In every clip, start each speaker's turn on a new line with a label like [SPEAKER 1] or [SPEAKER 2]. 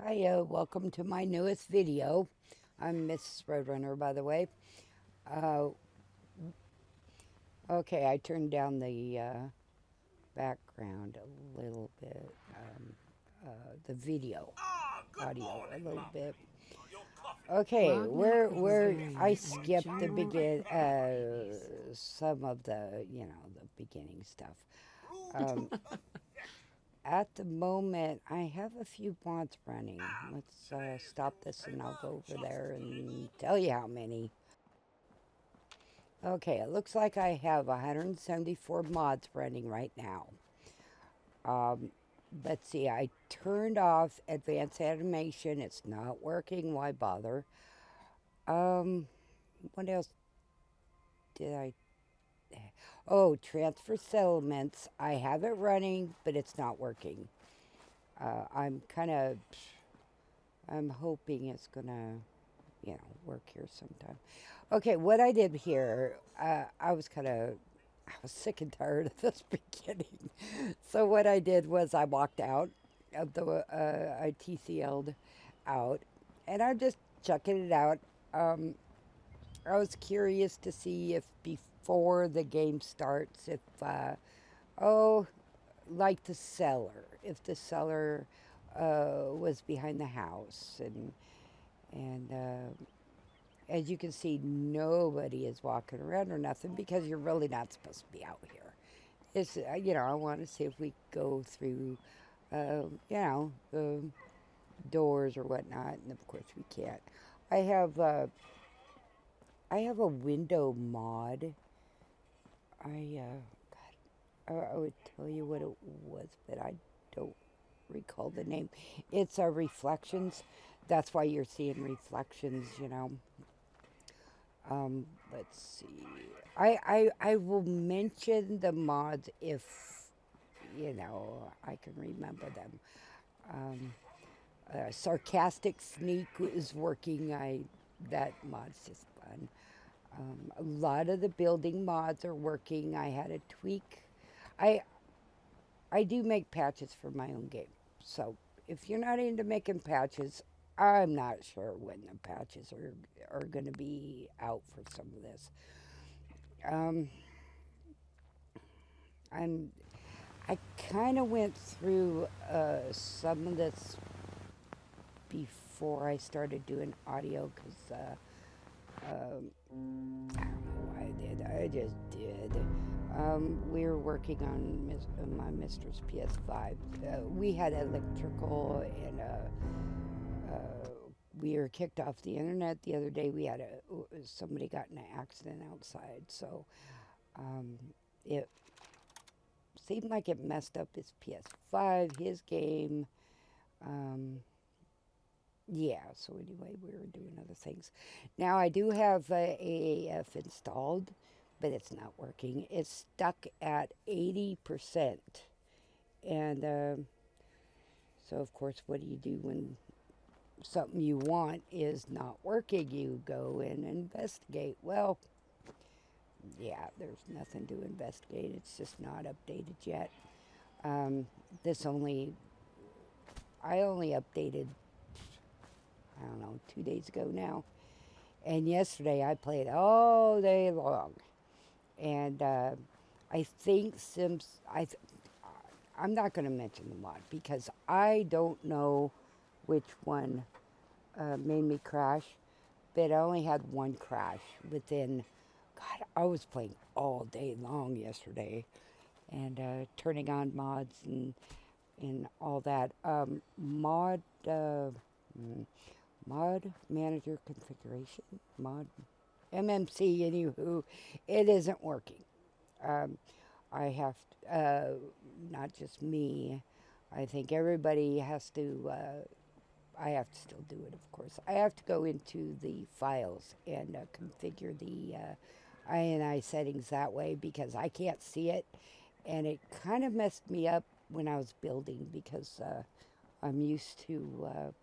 [SPEAKER 1] Hi, welcome to my newest video. I'm Miss Roadrunner, by the way. Uh, okay, I turned down the background a little bit, the video audio a little bit. Okay, where I skipped the begin, some of the beginning stuff. Um, at the moment, I have a few mods running. Let's stop this and I'll go over there and tell you how many. Okay, it looks like I have 174 mods running right now. Um, let's see, I turned off advanced animation. It's not working. Why bother? Um, what else did I? Oh, transfer settlements. I have it running, but it's not working. I'm hoping it's gonna, work here sometime. Okay, what I did here, I was sick and tired of this beginning. So what I did was I walked out of I TCL'd out, and I'm just checking it out. Um, I was curious to see if before the game starts, if oh, like the seller, if the seller was behind the house, and as you can see, nobody is walking around or nothing because you're really not supposed to be out here. It's I want to see if we go through, the doors or whatnot, and of course we can't. I have uh, I have a window mod. I would tell you what it was, but I don't recall the name. It's reflections. That's why you're seeing reflections. Let's see. I will mention the mods if I can remember them. Um, Sarcastic Sneak is working. I That mod's just fun. A lot of the building mods are working. I had a tweak. I I do make patches for my own game. So if you're not into making patches, I'm not sure when the patches are going to be out for some of this. Um, I'm I kind of went through some of this before I started doing audio because I don't know why I did. I just did. We were working on my Mistress PS5. We had electrical and we were kicked off the internet the other day. We had somebody got in an accident outside, so um, it seemed like it messed up his PS5, his game. Um, yeah, so anyway, we were doing other things. Now I do have AAF installed, but it's not working. It's stuck at 80%. And so, of course, what do you do when something you want is not working? You go and investigate. Well, yeah, there's nothing to investigate. It's just not updated yet. Um, this only, I only updated, I don't know, 2 days ago now. And yesterday I played all day long. And I think I'm not going to mention the mod because I don't know which one made me crash, but I only had one crash within, God, I was playing all day long yesterday and turning on mods and all that. Mod manager configuration, mod MMC, anywho, it isn't working. Um, I have, not just me, I think everybody has to, I have to still do it, of course. I have to go into the files and configure the INI settings that way because I can't see it. And it kind of messed me up when I was building because I'm used to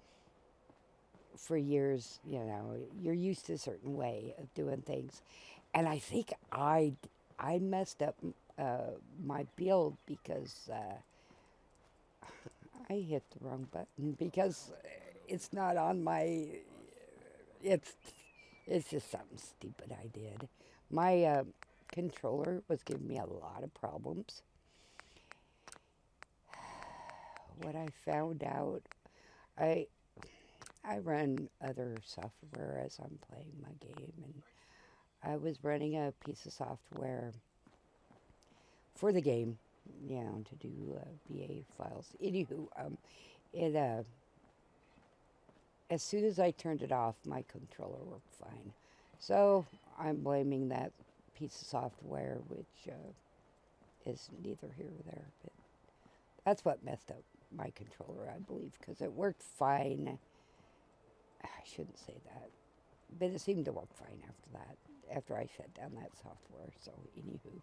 [SPEAKER 1] for years, you're used to a certain way of doing things. And I think I messed up my build because I hit the wrong button because it's not on my. It's it's just something stupid I did. My controller was giving me a lot of problems. What I found out, I I run other software as I'm playing my game, and I was running a piece of software for the game, to do BA files. Anywho, it as soon as I turned it off, my controller worked fine. So I'm blaming that piece of software, which is neither here or there. But that's what messed up my controller, I believe, because it worked fine. I shouldn't say that, but it seemed to work fine after that, after I shut down that software. So, anywho,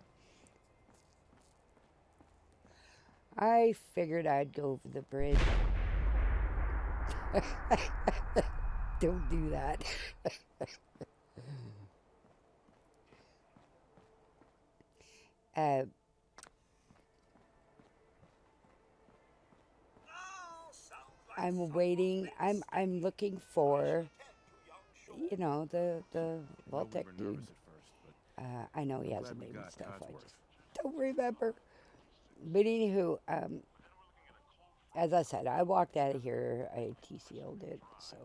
[SPEAKER 1] I figured I'd go over the bridge. Don't do that. uh, I'm waiting. I'm looking for, the Voltec dude. I know he has a name and stuff. I just don't remember. But anywho, as I said, I walked out of here. I TCO'd it, so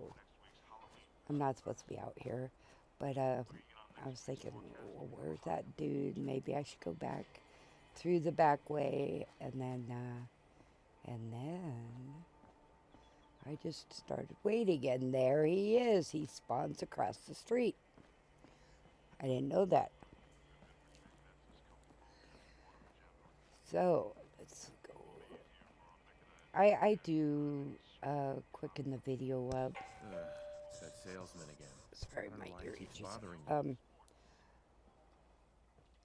[SPEAKER 1] I'm not supposed to be out here. But I was thinking, well, where's that dude? Maybe I should go back through the back way, and then I just started waiting, and there he is. He spawns across the street. I didn't know that. So, let's go. I do quicken the video up.
[SPEAKER 2] It's that salesman again.
[SPEAKER 1] Sorry, my ear
[SPEAKER 2] keeps
[SPEAKER 1] itches.
[SPEAKER 2] bothering you.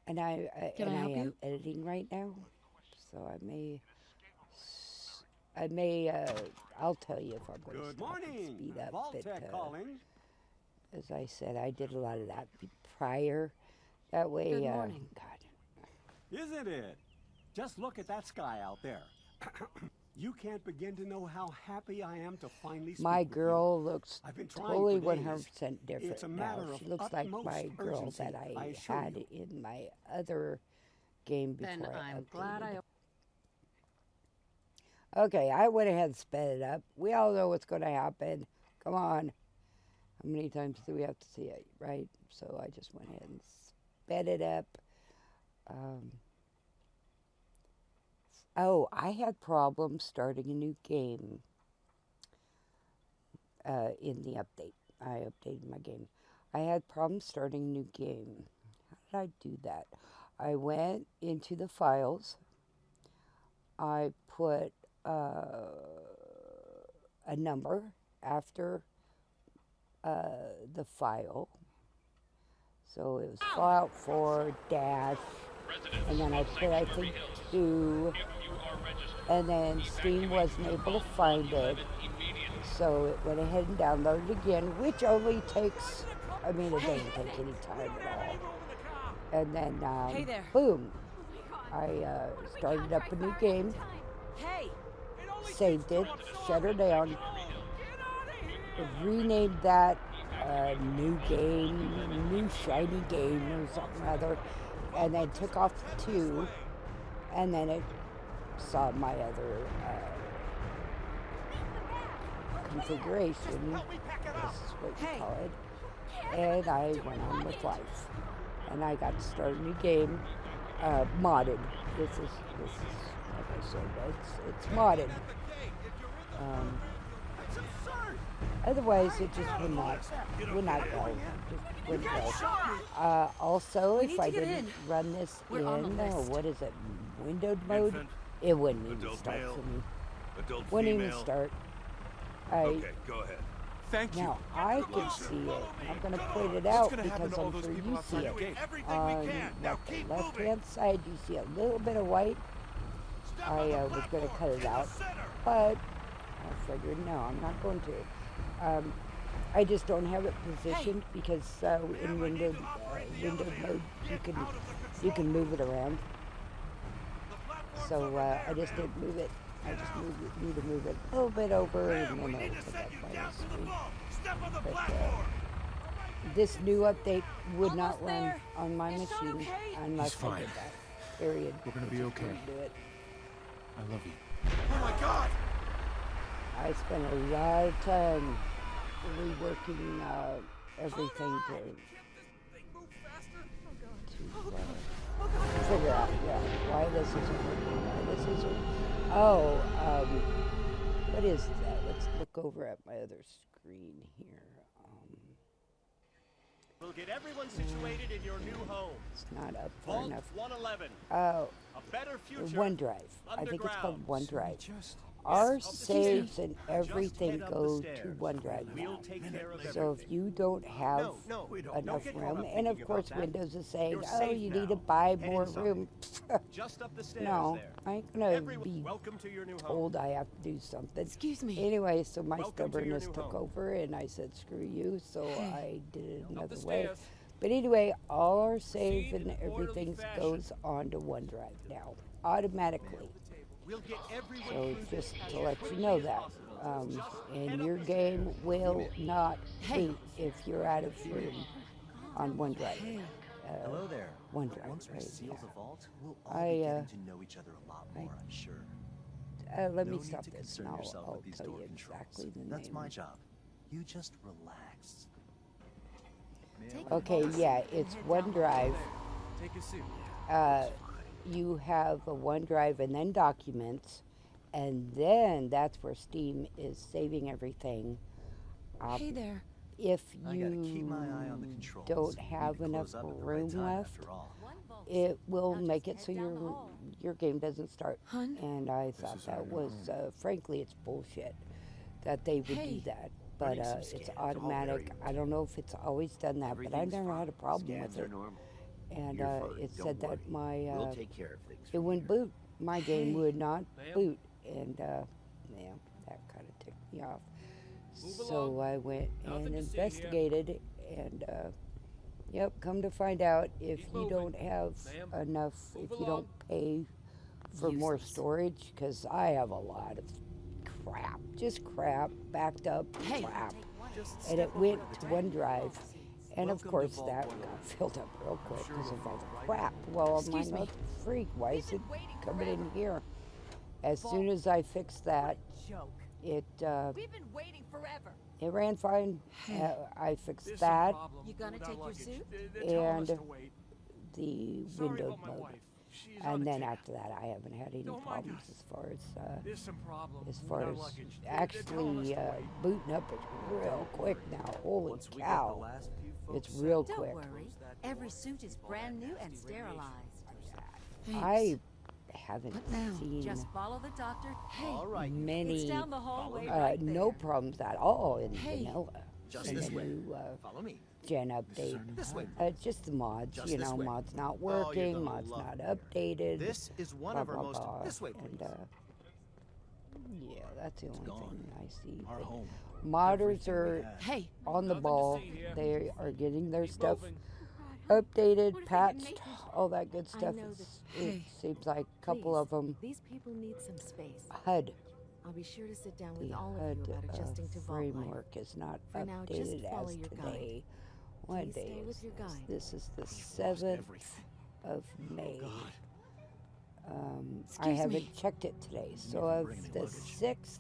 [SPEAKER 1] And I
[SPEAKER 3] Can I help
[SPEAKER 1] am
[SPEAKER 3] you?
[SPEAKER 1] editing right now, so I may, I'll tell you if I'm going to
[SPEAKER 4] Good
[SPEAKER 1] stop and
[SPEAKER 4] morning.
[SPEAKER 1] speed up.
[SPEAKER 4] Voltec
[SPEAKER 1] But
[SPEAKER 4] calling.
[SPEAKER 1] as I said, I did a lot of that prior. That way,
[SPEAKER 3] Good morning.
[SPEAKER 1] God.
[SPEAKER 4] Isn't it? Just look at that sky out there. You can't begin to know how happy I am to finally speak
[SPEAKER 1] My
[SPEAKER 4] with
[SPEAKER 1] girl looks
[SPEAKER 4] I've been trying
[SPEAKER 1] totally
[SPEAKER 4] for days.
[SPEAKER 1] 100% different
[SPEAKER 4] It's a
[SPEAKER 1] now.
[SPEAKER 4] matter
[SPEAKER 1] She
[SPEAKER 4] of
[SPEAKER 1] looks like
[SPEAKER 4] utmost
[SPEAKER 1] my girl
[SPEAKER 4] urgency,
[SPEAKER 1] that
[SPEAKER 4] I
[SPEAKER 1] I
[SPEAKER 4] assure
[SPEAKER 1] had
[SPEAKER 4] you.
[SPEAKER 1] in my other game before
[SPEAKER 3] Then
[SPEAKER 1] I
[SPEAKER 3] I'm
[SPEAKER 1] updated.
[SPEAKER 3] glad I.
[SPEAKER 1] Okay, I went ahead and sped it up. We all know what's going to happen. Come on. How many times do we have to see it, right? So I just went ahead and sped it up. Oh, I had problems starting a new game in the update. I updated my game. I had problems starting a new game. How did I do that? I went into the files. I put a number after the file. So it was Fallout 4 dash, and then I put, I think, 2, and then Steam wasn't able to find it, so it went ahead and downloaded again, which only takes, it doesn't take any time at all. And then,
[SPEAKER 3] Hey there.
[SPEAKER 1] boom, I started up a new game,
[SPEAKER 3] Hey!
[SPEAKER 1] saved it, shut her down, renamed that new game, new shiny game or something or other, and then took off the 2, and then it saw my other configuration, this is what you call it, and I went on with life. And I got to start a new game, modded. This is like I said, it's modded. Otherwise, it just would not go. Just wouldn't go. Also, if I didn't run this in, what is it, windowed mode, it wouldn't even start for me. Wouldn't even start.
[SPEAKER 2] Okay, go ahead.
[SPEAKER 4] Thank you.
[SPEAKER 1] Now, I can see it. I'm going to point it out because I'm sure you see it. On the left-hand side, you see a little bit of white. I was going to cut it out, but I figured, no, I'm not going to. I just don't have it positioned because in windowed mode, you can move it around. So I just didn't move it. I just need to move it a little bit over, and then
[SPEAKER 2] we need
[SPEAKER 1] it'll
[SPEAKER 2] to
[SPEAKER 1] pick
[SPEAKER 2] send
[SPEAKER 1] up
[SPEAKER 2] you
[SPEAKER 1] my
[SPEAKER 2] down to the
[SPEAKER 1] screen.
[SPEAKER 2] vault. Step on the
[SPEAKER 1] But
[SPEAKER 2] platform.
[SPEAKER 1] this new update would not
[SPEAKER 3] Almost
[SPEAKER 1] run
[SPEAKER 3] there.
[SPEAKER 1] on my
[SPEAKER 3] Is Sean
[SPEAKER 1] machine
[SPEAKER 3] okay?
[SPEAKER 1] unless
[SPEAKER 5] He's
[SPEAKER 1] I
[SPEAKER 5] fine.
[SPEAKER 1] did that. Period.
[SPEAKER 5] We're gonna
[SPEAKER 1] It
[SPEAKER 5] be
[SPEAKER 1] just
[SPEAKER 5] okay.
[SPEAKER 1] wouldn't do it.
[SPEAKER 5] I love you.
[SPEAKER 2] Oh my God!
[SPEAKER 1] I spent a lot of time reworking everything to figure out, why this isn't working, why this isn't. Oh, what is that? Let's look over at my other screen here.
[SPEAKER 6] We'll get everyone situated in your new home.
[SPEAKER 1] It's not up far
[SPEAKER 6] Vault
[SPEAKER 1] enough.
[SPEAKER 6] 111.
[SPEAKER 1] Oh,
[SPEAKER 6] A better future.
[SPEAKER 1] OneDrive. I think it's called
[SPEAKER 6] underground.
[SPEAKER 1] OneDrive.
[SPEAKER 5] Just
[SPEAKER 1] Our
[SPEAKER 6] Yes,
[SPEAKER 1] saves and
[SPEAKER 6] Just
[SPEAKER 1] everything
[SPEAKER 6] head up the
[SPEAKER 1] go to
[SPEAKER 6] stairs.
[SPEAKER 1] OneDrive
[SPEAKER 6] We'll
[SPEAKER 1] now.
[SPEAKER 6] take care of
[SPEAKER 1] So if
[SPEAKER 6] everything.
[SPEAKER 1] you don't have
[SPEAKER 6] No, we don't.
[SPEAKER 1] enough
[SPEAKER 6] Don't get caught
[SPEAKER 1] room,
[SPEAKER 6] up
[SPEAKER 1] and of
[SPEAKER 6] thinking
[SPEAKER 1] course
[SPEAKER 6] about that.
[SPEAKER 1] Windows is saying,
[SPEAKER 6] You're
[SPEAKER 1] oh,
[SPEAKER 6] safe
[SPEAKER 1] you need
[SPEAKER 6] now.
[SPEAKER 1] to buy
[SPEAKER 6] Head
[SPEAKER 1] more
[SPEAKER 6] inside.
[SPEAKER 1] room.
[SPEAKER 6] Just up the stairs
[SPEAKER 1] No,
[SPEAKER 6] there.
[SPEAKER 1] I ain't gonna
[SPEAKER 6] Everyone,
[SPEAKER 1] be
[SPEAKER 6] welcome to your new home.
[SPEAKER 1] told I have to do something.
[SPEAKER 3] Excuse me.
[SPEAKER 1] Anyway, so my
[SPEAKER 6] Welcome to your
[SPEAKER 1] stubbornness
[SPEAKER 6] new
[SPEAKER 1] took
[SPEAKER 6] home.
[SPEAKER 1] over, and I said, screw you, so I did it
[SPEAKER 6] Up
[SPEAKER 1] another
[SPEAKER 6] the
[SPEAKER 1] way.
[SPEAKER 6] stairs.
[SPEAKER 1] But anyway, all our save
[SPEAKER 6] Proceed
[SPEAKER 1] and
[SPEAKER 6] in orderly
[SPEAKER 1] everything
[SPEAKER 6] fashion.
[SPEAKER 1] goes onto OneDrive now, automatically.
[SPEAKER 6] We'll get everyone
[SPEAKER 1] So
[SPEAKER 6] through
[SPEAKER 1] just
[SPEAKER 6] this
[SPEAKER 1] to
[SPEAKER 6] as
[SPEAKER 1] let you
[SPEAKER 6] quickly
[SPEAKER 1] know
[SPEAKER 6] as
[SPEAKER 1] that.
[SPEAKER 6] possible.
[SPEAKER 1] And your game will not boot if you're out of room on OneDrive.
[SPEAKER 7] Hello there.
[SPEAKER 1] OneDrive,
[SPEAKER 7] Once we
[SPEAKER 1] right,
[SPEAKER 7] seal
[SPEAKER 1] yeah.
[SPEAKER 7] the vault, we'll all
[SPEAKER 1] I,
[SPEAKER 7] be getting to know each other a lot more, I'm sure.
[SPEAKER 1] Let
[SPEAKER 7] No
[SPEAKER 1] me
[SPEAKER 7] need
[SPEAKER 1] stop
[SPEAKER 7] to
[SPEAKER 1] this,
[SPEAKER 7] concern
[SPEAKER 1] and
[SPEAKER 7] yourself
[SPEAKER 1] I'll
[SPEAKER 7] with these
[SPEAKER 1] tell
[SPEAKER 7] door
[SPEAKER 1] you
[SPEAKER 7] controls.
[SPEAKER 1] exactly the
[SPEAKER 7] That's
[SPEAKER 1] name.
[SPEAKER 7] my job. You just relax.
[SPEAKER 1] Okay, yeah, it's OneDrive.
[SPEAKER 5] take a seat.
[SPEAKER 1] You have a OneDrive and then Documents, and then that's where Steam is saving everything.
[SPEAKER 3] Hey there.
[SPEAKER 1] If
[SPEAKER 7] I gotta keep my eye on the
[SPEAKER 1] you
[SPEAKER 7] controls.
[SPEAKER 1] don't
[SPEAKER 7] We
[SPEAKER 1] have
[SPEAKER 7] need to
[SPEAKER 1] enough
[SPEAKER 7] close up at the
[SPEAKER 1] room
[SPEAKER 7] right time,
[SPEAKER 1] left,
[SPEAKER 7] after all.
[SPEAKER 1] it will
[SPEAKER 3] Now
[SPEAKER 1] make
[SPEAKER 3] just
[SPEAKER 1] it so
[SPEAKER 3] head down the hall.
[SPEAKER 1] your game doesn't start.
[SPEAKER 3] Hun?
[SPEAKER 1] And I thought
[SPEAKER 5] is our
[SPEAKER 1] that
[SPEAKER 5] new
[SPEAKER 1] was, frankly, it's bullshit that they would do
[SPEAKER 3] Hey.
[SPEAKER 1] that. But
[SPEAKER 2] Running some
[SPEAKER 1] it's
[SPEAKER 2] scans,
[SPEAKER 1] automatic.
[SPEAKER 2] all
[SPEAKER 1] I don't know if it's always done that, but I
[SPEAKER 2] Everything's
[SPEAKER 1] never
[SPEAKER 2] fine.
[SPEAKER 1] had a problem
[SPEAKER 2] Scans
[SPEAKER 1] with
[SPEAKER 2] are
[SPEAKER 1] it.
[SPEAKER 2] normal.
[SPEAKER 1] And
[SPEAKER 2] You're fine.
[SPEAKER 1] it
[SPEAKER 2] Don't
[SPEAKER 1] said that
[SPEAKER 2] worry.
[SPEAKER 1] my
[SPEAKER 2] We'll take care of things.
[SPEAKER 1] it
[SPEAKER 2] from
[SPEAKER 1] wouldn't
[SPEAKER 2] here.
[SPEAKER 1] boot. My game
[SPEAKER 3] Hey.
[SPEAKER 1] would not
[SPEAKER 5] Ma'am?
[SPEAKER 1] boot, and yeah, that kind of ticked me off. So I went
[SPEAKER 5] Nothing
[SPEAKER 1] and
[SPEAKER 5] to see here.
[SPEAKER 1] investigated, and yep, come to find out, if
[SPEAKER 5] Keep
[SPEAKER 1] you
[SPEAKER 5] moving.
[SPEAKER 1] don't have
[SPEAKER 5] Ma'am,
[SPEAKER 1] enough,
[SPEAKER 5] move
[SPEAKER 1] if you
[SPEAKER 5] along.
[SPEAKER 1] don't pay for more
[SPEAKER 3] Useless.
[SPEAKER 1] storage, because I have a lot of crap, just crap, backed up
[SPEAKER 3] Hey.
[SPEAKER 1] crap,
[SPEAKER 7] Just
[SPEAKER 1] and it
[SPEAKER 7] step over
[SPEAKER 1] went
[SPEAKER 7] to
[SPEAKER 1] to
[SPEAKER 7] the
[SPEAKER 1] OneDrive. And of
[SPEAKER 7] Welcome to
[SPEAKER 1] course,
[SPEAKER 7] Vault
[SPEAKER 1] that
[SPEAKER 7] 111.
[SPEAKER 1] got filled up real quick
[SPEAKER 5] sure
[SPEAKER 1] because
[SPEAKER 5] we'll
[SPEAKER 1] of all
[SPEAKER 5] find
[SPEAKER 1] the
[SPEAKER 5] the right
[SPEAKER 1] crap. Well, I'm like,
[SPEAKER 3] Excuse me.
[SPEAKER 1] what the freak? Why is it
[SPEAKER 3] been waiting
[SPEAKER 1] coming in
[SPEAKER 3] forever.
[SPEAKER 1] here? As soon as I fixed that,
[SPEAKER 3] Joke.
[SPEAKER 1] it
[SPEAKER 3] We've been waiting forever.
[SPEAKER 1] it ran fine. I fixed
[SPEAKER 5] There's some
[SPEAKER 1] that,
[SPEAKER 5] problem
[SPEAKER 3] You gonna
[SPEAKER 5] with our
[SPEAKER 3] take your
[SPEAKER 5] luggage.
[SPEAKER 3] suit?
[SPEAKER 5] They're telling us
[SPEAKER 1] and
[SPEAKER 5] to wait.
[SPEAKER 1] the
[SPEAKER 5] Sorry
[SPEAKER 1] Windows
[SPEAKER 5] about my
[SPEAKER 1] mode.
[SPEAKER 5] wife. She's on
[SPEAKER 1] And
[SPEAKER 5] a
[SPEAKER 1] then
[SPEAKER 5] tear.
[SPEAKER 1] after that, I haven't had any
[SPEAKER 5] Don't mind
[SPEAKER 1] problems
[SPEAKER 5] us.
[SPEAKER 1] as far
[SPEAKER 5] There's some problem
[SPEAKER 1] as
[SPEAKER 5] with
[SPEAKER 1] far
[SPEAKER 5] our
[SPEAKER 1] as
[SPEAKER 5] luggage. They're telling us
[SPEAKER 1] actually
[SPEAKER 5] to wait.
[SPEAKER 1] booting up is real quick now. Holy
[SPEAKER 7] Once we get the
[SPEAKER 1] cow!
[SPEAKER 7] last few
[SPEAKER 1] It's
[SPEAKER 7] folks
[SPEAKER 1] real
[SPEAKER 8] Don't
[SPEAKER 1] quick.
[SPEAKER 8] worry. Every suit is brand new and sterilized.
[SPEAKER 1] I haven't
[SPEAKER 3] What now?
[SPEAKER 1] seen
[SPEAKER 8] Just follow the doctor.
[SPEAKER 7] All right.
[SPEAKER 1] many
[SPEAKER 8] It's down the hallway right
[SPEAKER 1] no
[SPEAKER 8] there.
[SPEAKER 1] problems at all in
[SPEAKER 3] Hey.
[SPEAKER 1] vanilla.
[SPEAKER 7] Just
[SPEAKER 1] in
[SPEAKER 7] this
[SPEAKER 1] the
[SPEAKER 7] way.
[SPEAKER 1] new
[SPEAKER 7] Follow me.
[SPEAKER 1] gen update.
[SPEAKER 7] This way.
[SPEAKER 1] Just the mods,
[SPEAKER 7] Just
[SPEAKER 1] you
[SPEAKER 7] this
[SPEAKER 1] know,
[SPEAKER 7] way.
[SPEAKER 1] mods not
[SPEAKER 7] Oh, you're
[SPEAKER 1] working,
[SPEAKER 7] gonna
[SPEAKER 1] mods
[SPEAKER 7] love
[SPEAKER 1] not
[SPEAKER 7] it here.
[SPEAKER 1] updated.
[SPEAKER 7] This is one
[SPEAKER 1] blah,
[SPEAKER 7] of our
[SPEAKER 1] blah,
[SPEAKER 7] most.
[SPEAKER 1] blah.
[SPEAKER 7] This way, please.
[SPEAKER 1] And, yeah, that's the only
[SPEAKER 7] gone.
[SPEAKER 1] thing I see.
[SPEAKER 7] Our
[SPEAKER 1] But
[SPEAKER 7] home.
[SPEAKER 1] modders
[SPEAKER 7] Everything we
[SPEAKER 1] are
[SPEAKER 7] had.
[SPEAKER 3] Hey.
[SPEAKER 1] on the
[SPEAKER 5] Nothing to
[SPEAKER 1] ball.
[SPEAKER 5] see here.
[SPEAKER 1] They are getting their
[SPEAKER 5] Keep
[SPEAKER 1] stuff
[SPEAKER 5] moving.
[SPEAKER 1] updated, patched, all that good
[SPEAKER 8] I
[SPEAKER 1] stuff.
[SPEAKER 8] know
[SPEAKER 1] Is,
[SPEAKER 8] that-
[SPEAKER 1] it
[SPEAKER 3] Hey.
[SPEAKER 1] seems like a couple
[SPEAKER 8] Please,
[SPEAKER 1] of them.
[SPEAKER 8] These people need some space.
[SPEAKER 1] HUD,
[SPEAKER 8] I'll be sure to sit down with
[SPEAKER 1] the
[SPEAKER 8] all of
[SPEAKER 1] HUD
[SPEAKER 8] you about adjusting to vault life.
[SPEAKER 1] framework is not
[SPEAKER 8] For now, just
[SPEAKER 1] updated
[SPEAKER 8] follow
[SPEAKER 1] as
[SPEAKER 8] your guide.
[SPEAKER 1] today. What
[SPEAKER 8] Please
[SPEAKER 1] day
[SPEAKER 8] stay
[SPEAKER 1] is
[SPEAKER 8] with your
[SPEAKER 1] this?
[SPEAKER 8] guide.
[SPEAKER 1] This is the
[SPEAKER 7] Lost
[SPEAKER 1] 7th
[SPEAKER 7] everything.
[SPEAKER 1] of May. I
[SPEAKER 3] Excuse
[SPEAKER 1] haven't
[SPEAKER 3] me.
[SPEAKER 1] checked it today. So
[SPEAKER 7] Never
[SPEAKER 1] of
[SPEAKER 7] bring any
[SPEAKER 1] the
[SPEAKER 7] luggage.
[SPEAKER 1] 6th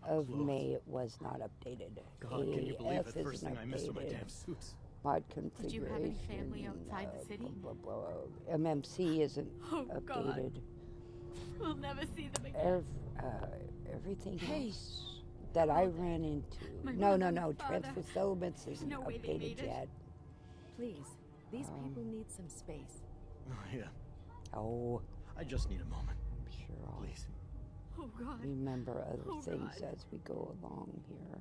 [SPEAKER 1] of
[SPEAKER 7] clothes.
[SPEAKER 1] May, it was not updated.
[SPEAKER 5] God, can you believe
[SPEAKER 1] AF
[SPEAKER 5] the first
[SPEAKER 1] isn't
[SPEAKER 5] thing I missed are my
[SPEAKER 1] updated.
[SPEAKER 5] damn suits?
[SPEAKER 1] Mod
[SPEAKER 8] Did you have any
[SPEAKER 1] configuration.
[SPEAKER 8] family outside the city?
[SPEAKER 1] Blah, blah, blah. MMC isn't
[SPEAKER 8] Oh, God.
[SPEAKER 1] updated.
[SPEAKER 8] We'll never see them again.
[SPEAKER 1] Everything
[SPEAKER 3] Hey.
[SPEAKER 1] else that I ran into.
[SPEAKER 8] My
[SPEAKER 1] No,
[SPEAKER 8] mother
[SPEAKER 1] no,
[SPEAKER 8] and
[SPEAKER 1] no.
[SPEAKER 8] father.
[SPEAKER 1] Transfer settlements isn't
[SPEAKER 8] no way they
[SPEAKER 1] updated
[SPEAKER 8] made it.
[SPEAKER 1] yet.
[SPEAKER 8] Please, these people need some space.
[SPEAKER 7] Oh, yeah.
[SPEAKER 1] Oh,
[SPEAKER 7] I just need a moment.
[SPEAKER 1] I'm sure I'll
[SPEAKER 7] Please.
[SPEAKER 8] Oh, God.
[SPEAKER 1] remember other
[SPEAKER 8] Oh,
[SPEAKER 1] things
[SPEAKER 8] God.
[SPEAKER 1] as we go along here.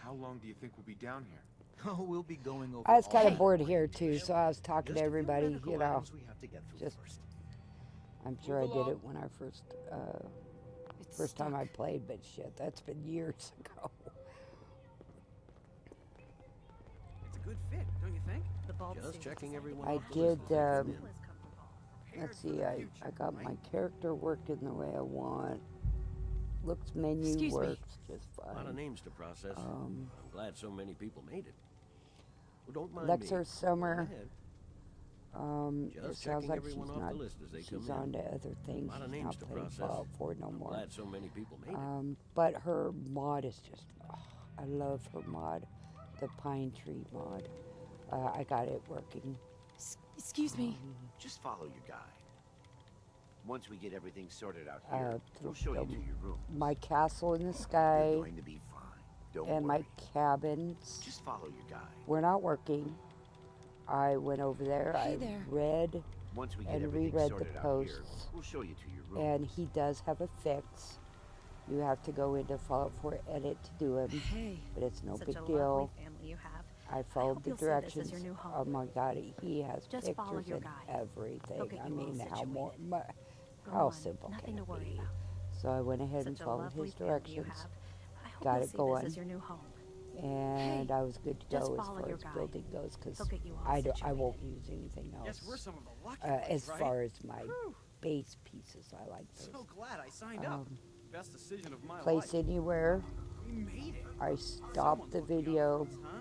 [SPEAKER 2] How long do you think we'll be down here?
[SPEAKER 7] Oh, we'll be going over.
[SPEAKER 1] I was kind
[SPEAKER 7] all
[SPEAKER 1] of bored
[SPEAKER 7] the
[SPEAKER 1] here
[SPEAKER 7] regulations.
[SPEAKER 1] too, so I was talking
[SPEAKER 7] Just
[SPEAKER 1] to
[SPEAKER 7] a few
[SPEAKER 1] everybody.
[SPEAKER 7] medical
[SPEAKER 1] You know,
[SPEAKER 7] items we have to get through
[SPEAKER 1] just-
[SPEAKER 7] first.
[SPEAKER 1] I'm sure I
[SPEAKER 5] Move
[SPEAKER 1] did
[SPEAKER 5] along.
[SPEAKER 1] it when I
[SPEAKER 3] It's
[SPEAKER 1] first time I
[SPEAKER 3] stuck.
[SPEAKER 1] played, but shit, that's been years ago.
[SPEAKER 9] It's a good fit, don't you think?
[SPEAKER 8] The vault
[SPEAKER 7] Just
[SPEAKER 8] seems
[SPEAKER 7] checking
[SPEAKER 8] to
[SPEAKER 7] everyone
[SPEAKER 1] I
[SPEAKER 7] off the
[SPEAKER 1] did.
[SPEAKER 7] list as they come in.
[SPEAKER 1] Let's see. I got my character working the way I want. looks menu
[SPEAKER 3] Excuse me.
[SPEAKER 1] works just
[SPEAKER 10] A lot of
[SPEAKER 1] fine.
[SPEAKER 10] names to process.
[SPEAKER 1] Um,
[SPEAKER 10] I'm glad so many people made it. Well, don't mind
[SPEAKER 1] Lexer
[SPEAKER 10] me.
[SPEAKER 1] Summer.
[SPEAKER 10] Go ahead.
[SPEAKER 1] It
[SPEAKER 10] Just
[SPEAKER 1] sounds
[SPEAKER 10] checking
[SPEAKER 1] like
[SPEAKER 10] everyone
[SPEAKER 1] she's
[SPEAKER 10] off
[SPEAKER 1] not.
[SPEAKER 10] the list as they come
[SPEAKER 1] She's
[SPEAKER 10] in.
[SPEAKER 1] on to other things.
[SPEAKER 10] Lot of
[SPEAKER 1] She's
[SPEAKER 10] names
[SPEAKER 1] not
[SPEAKER 10] to
[SPEAKER 1] playing
[SPEAKER 10] process.
[SPEAKER 1] Fallout 4 no
[SPEAKER 10] I'm
[SPEAKER 1] more.
[SPEAKER 10] glad so many people made it.
[SPEAKER 1] But her mod is just. Oh, I love her mod, the Pine Tree mod. I got it working.
[SPEAKER 3] Excuse me.
[SPEAKER 11] Just follow your guide. Once we get everything sorted out
[SPEAKER 1] Uh,
[SPEAKER 11] here, we'll show you to your room.
[SPEAKER 1] My castle in the
[SPEAKER 11] You're
[SPEAKER 1] sky
[SPEAKER 11] going to be fine. Don't
[SPEAKER 1] and
[SPEAKER 11] worry.
[SPEAKER 1] my cabins
[SPEAKER 11] Just follow your guide.
[SPEAKER 1] were not working. I went over there.
[SPEAKER 3] Hey
[SPEAKER 1] I
[SPEAKER 3] there.
[SPEAKER 1] read
[SPEAKER 11] Once we get
[SPEAKER 1] and
[SPEAKER 11] everything
[SPEAKER 1] reread the
[SPEAKER 11] sorted out here,
[SPEAKER 1] posts,
[SPEAKER 11] we'll show you to your room.
[SPEAKER 1] and he does have a fix. You have to go into Fallout 4 edit to do him,
[SPEAKER 3] Hey.
[SPEAKER 1] but it's no
[SPEAKER 8] Such
[SPEAKER 1] big
[SPEAKER 8] a
[SPEAKER 1] deal.
[SPEAKER 8] lovely family you have.
[SPEAKER 1] I followed
[SPEAKER 8] hope
[SPEAKER 1] the
[SPEAKER 8] you'll see this as
[SPEAKER 1] directions.
[SPEAKER 8] your new home.
[SPEAKER 1] Oh my God, he has
[SPEAKER 8] Just follow
[SPEAKER 1] pictures
[SPEAKER 8] your
[SPEAKER 1] and
[SPEAKER 8] guide. He'll
[SPEAKER 1] everything.
[SPEAKER 8] get
[SPEAKER 1] I
[SPEAKER 8] you all
[SPEAKER 1] mean, how more,
[SPEAKER 8] situated. Go
[SPEAKER 1] how
[SPEAKER 8] on,
[SPEAKER 1] simple
[SPEAKER 8] nothing
[SPEAKER 1] can
[SPEAKER 8] to
[SPEAKER 1] it
[SPEAKER 8] worry
[SPEAKER 1] be?
[SPEAKER 8] about.
[SPEAKER 1] So I went ahead and
[SPEAKER 8] Such a
[SPEAKER 1] followed
[SPEAKER 8] lovely
[SPEAKER 1] his
[SPEAKER 8] family you
[SPEAKER 1] directions,
[SPEAKER 8] have. I hope
[SPEAKER 1] got
[SPEAKER 8] you'll
[SPEAKER 1] it
[SPEAKER 8] see
[SPEAKER 1] going,
[SPEAKER 8] this as your new home.
[SPEAKER 1] and
[SPEAKER 3] Hey,
[SPEAKER 1] I was good to
[SPEAKER 8] just
[SPEAKER 1] go as
[SPEAKER 8] follow
[SPEAKER 1] far
[SPEAKER 8] your
[SPEAKER 1] as
[SPEAKER 8] guide.
[SPEAKER 1] building goes, because
[SPEAKER 8] He'll get you all
[SPEAKER 1] I won't
[SPEAKER 8] situated.
[SPEAKER 1] use anything
[SPEAKER 9] Guess we're
[SPEAKER 1] else.
[SPEAKER 9] some of the lucky
[SPEAKER 1] As
[SPEAKER 9] ones, right?
[SPEAKER 1] far as my
[SPEAKER 9] Whew.
[SPEAKER 1] base pieces, I like those.
[SPEAKER 9] So glad I signed up.
[SPEAKER 1] Um,
[SPEAKER 9] Best decision of my
[SPEAKER 1] Place
[SPEAKER 9] life.
[SPEAKER 1] anywhere.
[SPEAKER 9] We made it.
[SPEAKER 1] I stopped the
[SPEAKER 9] Someone's looking out
[SPEAKER 1] video
[SPEAKER 9] for us, huh?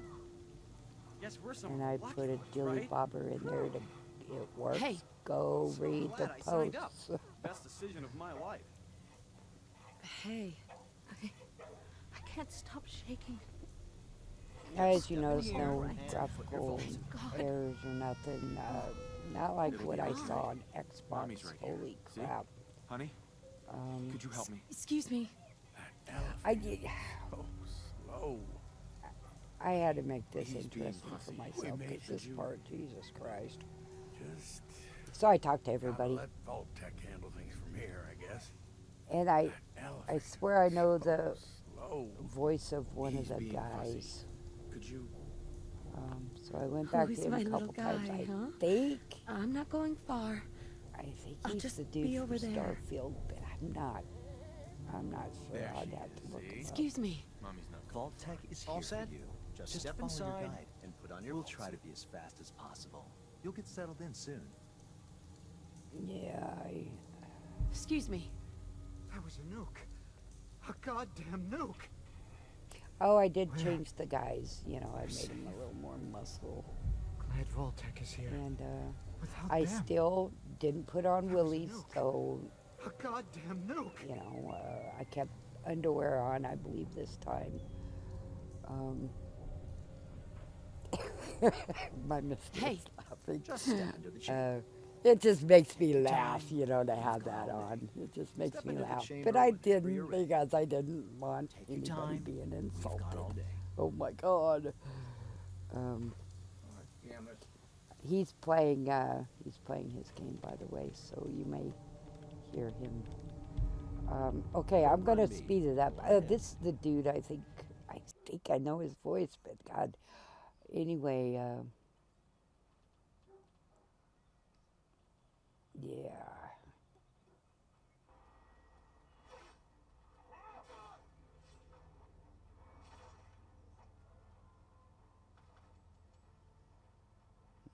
[SPEAKER 9] Guess we're some
[SPEAKER 1] and
[SPEAKER 9] of
[SPEAKER 1] I
[SPEAKER 9] the lucky
[SPEAKER 1] put a
[SPEAKER 9] ones,
[SPEAKER 1] dilly
[SPEAKER 9] right?
[SPEAKER 1] bobber in there to it works.
[SPEAKER 3] Hey.
[SPEAKER 1] Go
[SPEAKER 9] So
[SPEAKER 1] read the
[SPEAKER 9] glad I signed up.
[SPEAKER 1] posts.
[SPEAKER 9] Best decision of my life.
[SPEAKER 3] Hey.
[SPEAKER 8] I can't stop shaking.
[SPEAKER 1] As you notice,
[SPEAKER 8] here,
[SPEAKER 1] no
[SPEAKER 8] right?
[SPEAKER 1] graphical
[SPEAKER 3] God.
[SPEAKER 1] errors or nothing. Not like
[SPEAKER 2] It'll
[SPEAKER 1] what
[SPEAKER 2] be
[SPEAKER 1] I
[SPEAKER 2] okay.
[SPEAKER 1] saw on
[SPEAKER 2] Mommy's
[SPEAKER 1] Xbox.
[SPEAKER 2] right here.
[SPEAKER 1] Holy
[SPEAKER 2] See?
[SPEAKER 1] crap!
[SPEAKER 2] Honey, could you help me?
[SPEAKER 3] Excuse me.
[SPEAKER 2] Slow.
[SPEAKER 1] I had to make this
[SPEAKER 2] He's being
[SPEAKER 1] interesting for
[SPEAKER 2] fussy.
[SPEAKER 1] myself
[SPEAKER 2] We made
[SPEAKER 1] because this
[SPEAKER 2] you.
[SPEAKER 1] part, Jesus Christ.
[SPEAKER 12] Just
[SPEAKER 1] So I talked to
[SPEAKER 12] gotta
[SPEAKER 1] everybody,
[SPEAKER 12] let Vault Tech handle things from here, I guess.
[SPEAKER 1] and I
[SPEAKER 12] Elephant.
[SPEAKER 1] swear I know the
[SPEAKER 12] Slow.
[SPEAKER 1] voice of one
[SPEAKER 2] He's
[SPEAKER 1] of the
[SPEAKER 2] being fussy.
[SPEAKER 1] guys.
[SPEAKER 2] Could you?
[SPEAKER 1] So I went back
[SPEAKER 3] Who's
[SPEAKER 1] to him
[SPEAKER 3] my
[SPEAKER 1] a
[SPEAKER 3] little
[SPEAKER 1] couple times.
[SPEAKER 3] guy,
[SPEAKER 1] I
[SPEAKER 3] huh?
[SPEAKER 1] think
[SPEAKER 3] I'm not going far. I'll
[SPEAKER 1] he's
[SPEAKER 3] just
[SPEAKER 1] the
[SPEAKER 3] be
[SPEAKER 1] dude
[SPEAKER 3] over
[SPEAKER 1] from
[SPEAKER 3] there.
[SPEAKER 1] Starfield, but I'm not sure.
[SPEAKER 2] There
[SPEAKER 1] I'd
[SPEAKER 2] she
[SPEAKER 1] have to
[SPEAKER 2] is,
[SPEAKER 1] look
[SPEAKER 2] see?
[SPEAKER 1] him up.
[SPEAKER 3] Excuse me.
[SPEAKER 2] Mommy's not.
[SPEAKER 7] Vault Tech is
[SPEAKER 11] All
[SPEAKER 7] here
[SPEAKER 11] set?
[SPEAKER 7] for you.
[SPEAKER 11] Just
[SPEAKER 7] Step
[SPEAKER 11] follow your
[SPEAKER 7] inside
[SPEAKER 11] guide.
[SPEAKER 7] and put on your. We'll try to be as fast as possible. You'll get settled in soon.
[SPEAKER 1] Yeah,
[SPEAKER 3] Excuse me.
[SPEAKER 9] That was a nuke. A goddamn nuke.
[SPEAKER 1] I did change the guys. You know, I made him a little more muscle.
[SPEAKER 5] Glad Voltec is here.
[SPEAKER 1] And
[SPEAKER 9] Without
[SPEAKER 1] I
[SPEAKER 9] them,
[SPEAKER 1] still didn't put on
[SPEAKER 9] That was a
[SPEAKER 1] willies,
[SPEAKER 9] nuke.
[SPEAKER 1] so
[SPEAKER 9] a goddamn nuke.
[SPEAKER 1] you know, I kept underwear on, I believe, this time. My mistake
[SPEAKER 3] Hey.
[SPEAKER 1] laughing.
[SPEAKER 7] Just stand under the chamber.
[SPEAKER 1] It just makes me laugh, you know, to have that on. It just makes
[SPEAKER 7] Step
[SPEAKER 1] me
[SPEAKER 7] into the
[SPEAKER 1] laugh.
[SPEAKER 7] chamber
[SPEAKER 1] But I
[SPEAKER 7] whenever you're
[SPEAKER 1] didn't
[SPEAKER 7] ready.
[SPEAKER 1] because I didn't want
[SPEAKER 7] Take your
[SPEAKER 1] anybody
[SPEAKER 7] time.
[SPEAKER 1] being
[SPEAKER 7] We've
[SPEAKER 1] insulted.
[SPEAKER 7] got all day.
[SPEAKER 1] Oh my God.
[SPEAKER 12] Damn it.
[SPEAKER 1] He's playing his game, by the way, so you may hear him. Okay, I'm gonna
[SPEAKER 7] mind me.
[SPEAKER 1] speed it up.
[SPEAKER 7] Go ahead.
[SPEAKER 1] This is the dude. I think I know his voice, but God. Anyway, yeah.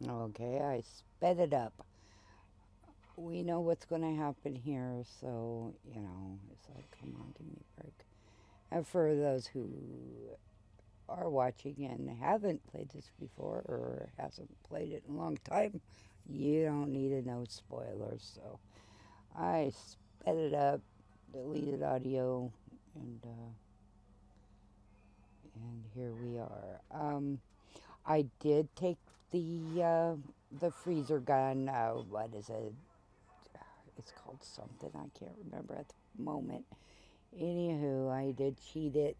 [SPEAKER 1] Okay, I sped it up. We know what's going to happen here, so, you know, it's like, come on, give me a break. And for those who are watching and haven't played this before or hasn't played it in a long time, you don't need to know spoilers. So I sped it up, deleted audio, and here we are. I did take the freezer gun. What is it? It's called something. I can't remember at the moment. Anywho, I did cheat it.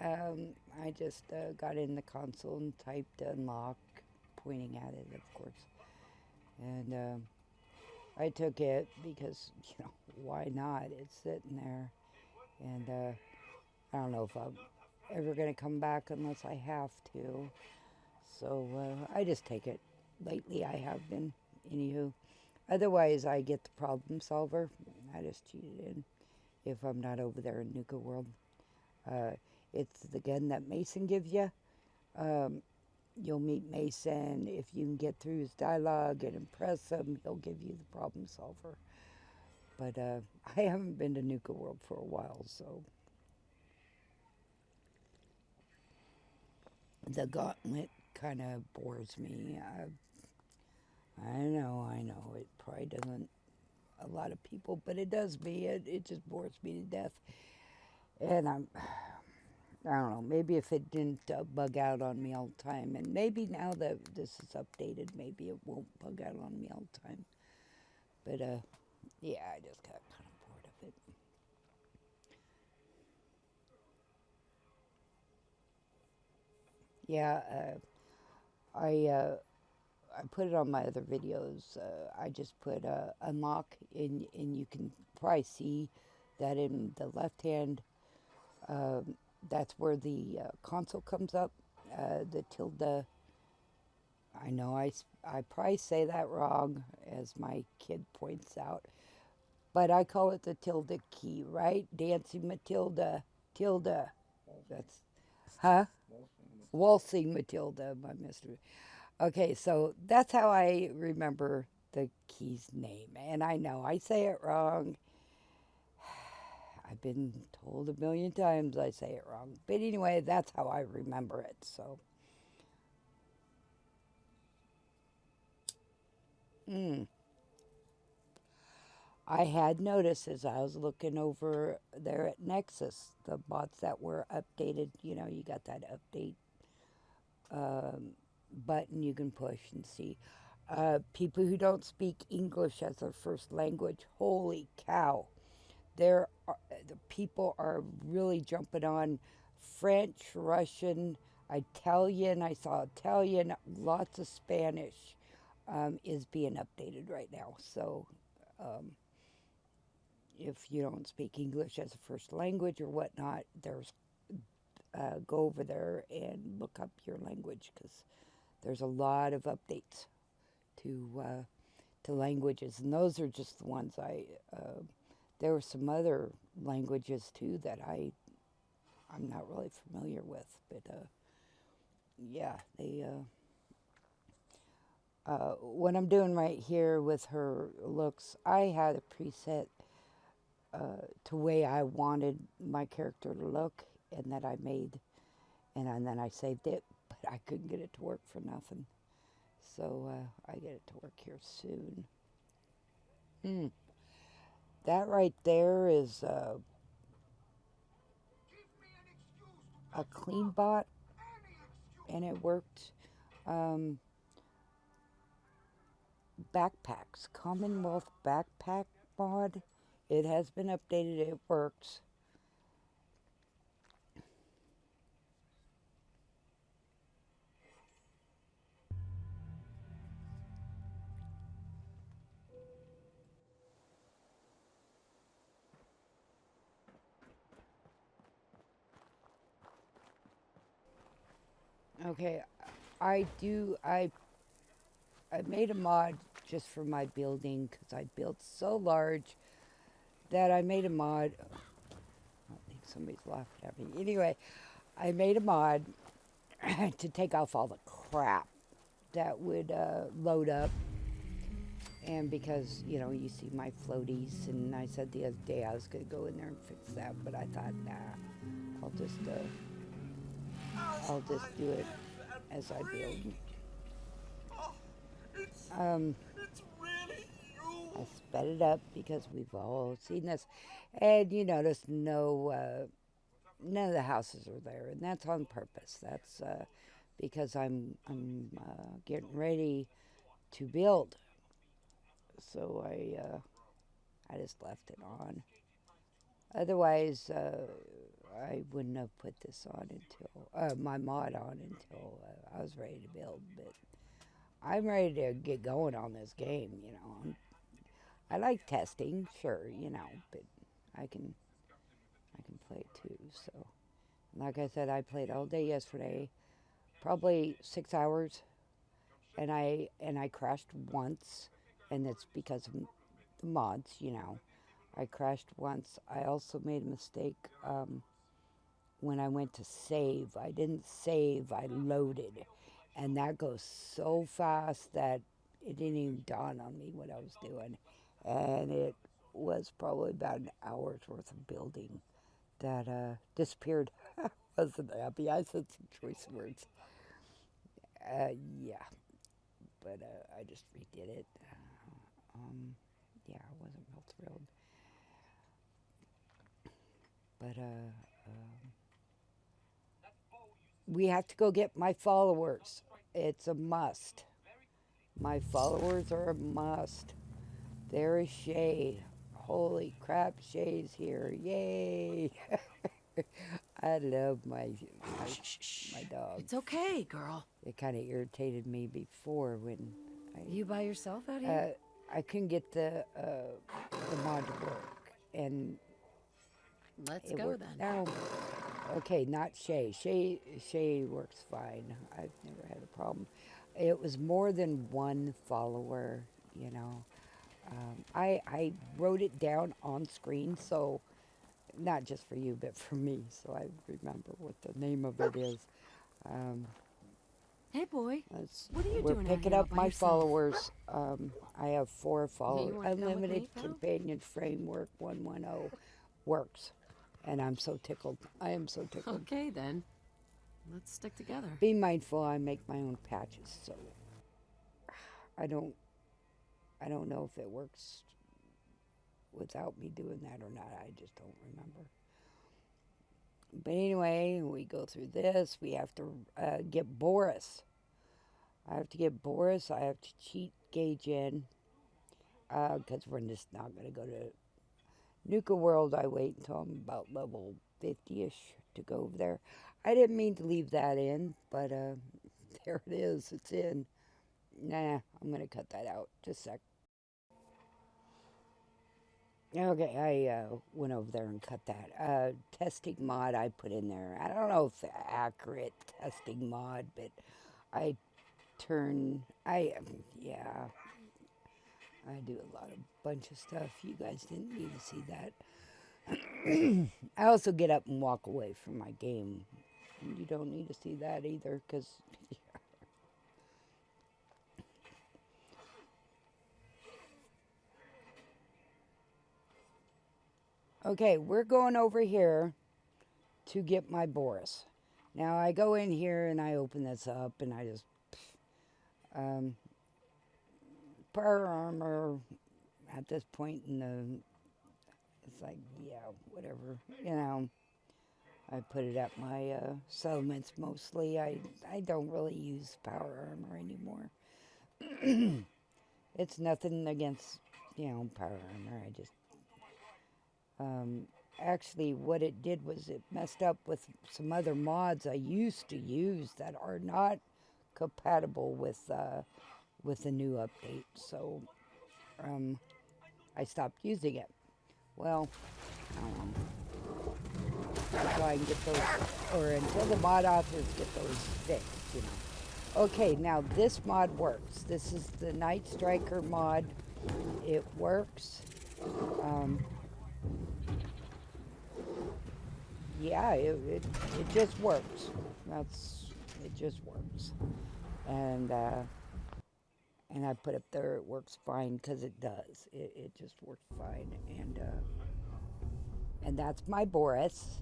[SPEAKER 1] I just got in the console and typed unlock, pointing at it, of course. And I took it because, you know, why not? It's sitting there. And I don't know if I'm ever going to come back unless I have to. So I just take it. Lately I have been. Anywho. Otherwise, I get the problem solver. I just cheat it in if I'm not over there in Nuka World. It's the gun that Mason gives you. You'll meet Mason. If you can get through his dialogue and impress him, he'll give you the problem solver. But I haven't been to Nuka World for a while, so. The gauntlet kind of bores me. I know, it probably doesn't a lot of people, but it does me. It just bores me to death. And I don't know, maybe if it didn't bug out on me all the time, and maybe now that this is updated, maybe it won't bug out on me all the time. But yeah, I just got kind of bored of it. Yeah, I put it on my other videos. I just put unlock, and you can probably see that in the left hand. That's where the console comes up. The tilde. I know I probably say that wrong, as my kid points out, but I call it the tilde key, right? Dancing Matilda, tilde. That's, huh? Waltzing Matilda, my mistress. Okay, so that's how I remember the key's name. And I know I say it wrong. I've been told a million times I say it wrong. But anyway, that's how I remember it, so. I had noticed as I was looking over there at Nexus, the bots that were updated, you know, you got that update button you can push and see. People who don't speak English as their first language, holy cow. The people are really jumping on French, Russian, Italian. I saw Italian, lots of Spanish is being updated right now. So if you don't speak English as a first language or whatnot, there's go over there and look up your language, because there's a lot of updates to languages, and those are just the ones there were some other languages too that I'm not really familiar with, but yeah, they what I'm doing right here with her looks, I had a preset to way I wanted my character to look, and that I made, and then I saved it, but I couldn't get it to work for nothing. So I get it to work here soon. That right there is a clean bot, and it worked. Backpacks, Commonwealth backpack mod. It has been updated. It works. Okay, I made a mod just for my building, because I built so large that I made a mod. I think somebody's laughing at me. Anyway, I made a mod to take off all the crap that would load up. And because, you know, you see my floaties, and I said the other day I was going to go in there and fix that, but I thought, nah, I'll just do it as I build.
[SPEAKER 6] It's really you.
[SPEAKER 1] I sped it up because we've all seen this, and you notice none of the houses are there, and that's on purpose. That's because I'm getting ready to build, so I just left it on. Otherwise, I wouldn't have put this on until my mod on until I was ready to build. But I'm ready to get going on this game. You know, I like testing, sure, you know, but I can play too. So, like I said, I played all day yesterday, probably 6 hours, and I crashed once, and it's because of the mods, you know. I crashed once. I also made a mistake when I went to save. I didn't save, I loaded. And that goes so fast that it didn't even dawn on me what I was doing. And it was probably about an hour's worth of building that disappeared. Wasn't happy. I said some choice words. Yeah, but I just redid it. Yeah, I wasn't real thrilled. But we have to go get my followers. It's a must. My followers are a must. There is Shay. Holy crap, Shay's here. Yay! I love my dog.
[SPEAKER 3] It's okay, girl.
[SPEAKER 1] It kind of irritated me before when
[SPEAKER 3] You by yourself out here?
[SPEAKER 1] I couldn't get the mod to work, and
[SPEAKER 3] Let's go then.
[SPEAKER 1] Now, okay, not Shay. Shay works fine. I've never had a problem. It was more than one follower, you know. I wrote it down on screen, so not just for you, but for me, so I remember what the name of it is.
[SPEAKER 3] Hey, boy. What are you
[SPEAKER 1] We're
[SPEAKER 3] doing out
[SPEAKER 1] picking
[SPEAKER 3] here
[SPEAKER 1] up
[SPEAKER 3] all by
[SPEAKER 1] my
[SPEAKER 3] yourself?
[SPEAKER 1] followers. I have 4 followers.
[SPEAKER 3] wanna come with
[SPEAKER 1] Unlimited
[SPEAKER 3] me, pal?
[SPEAKER 1] Companion Framework 110 works, and I'm so tickled. I am so tickled.
[SPEAKER 3] Okay, then. Let's stick together.
[SPEAKER 1] Be mindful, I make my own patches, so I don't know if it works without me doing that or not. I just don't remember. But anyway, we go through this. We have to get Boris. I have to get Boris. I have to cheat Gage in because we're just not going to go to Nuka World. I wait until I'm about level 50-ish to go over there. I didn't mean to leave that in, but there it is. It's in. Nah, I'm going to cut that out. Just a sec. Okay, I went over there and cut that. Testing mod I put in there. I don't know if it's accurate testing mod, but I yeah. I do a lot of bunch of stuff. You guys didn't need to see that. I also get up and walk away from my game. You don't need to see that either, because... Okay, we're going over here to get my Boris. Now, I go in here and I open this up and I just... power armor at this point in the... It's like, yeah, whatever, you know. I put it at my settlements mostly. I don't really use power armor anymore. It's nothing against, you know, power armor. I just... actually, what it did was it messed up with some other mods I used to use that are not compatible with the new update. So, I stopped using it. Well, until I can get those, or until the mod authors get those fixed, you know. Okay, now this mod works. This is the Night Striker mod. It works. Yeah, it just works. It just works. And I put up there it works fine because it does. It just works fine. And that's my Boris.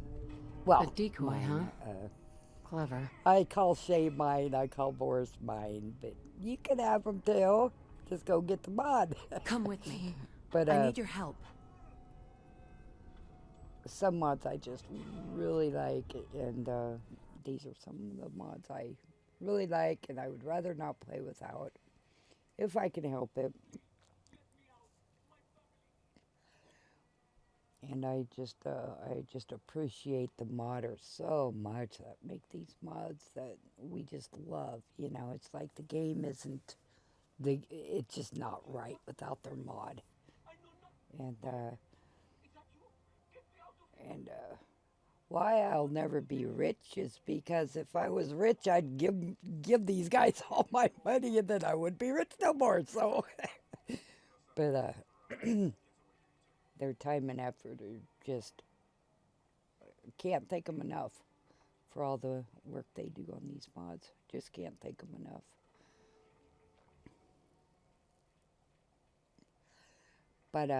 [SPEAKER 1] Well,
[SPEAKER 3] a decoy,
[SPEAKER 1] mine,
[SPEAKER 3] huh? Clever.
[SPEAKER 1] I call Shay mine. I call Boris mine. But you can have them too. Just go get the mod.
[SPEAKER 3] Come with me.
[SPEAKER 1] But
[SPEAKER 3] I need your help.
[SPEAKER 1] Some mods I just really like, and these are some of the mods I really like, and I would rather not play without, if I can help it. And I just appreciate the modders so much that make these mods that we just love. You know, it's like the game isn't, it's just not right without their mod. And why I'll never be rich is because if I was rich, I'd give these guys all my money, and then I wouldn't be rich no more. So, but their time and effort are just, can't thank them enough for all the work they do on these mods. Just can't thank them enough. But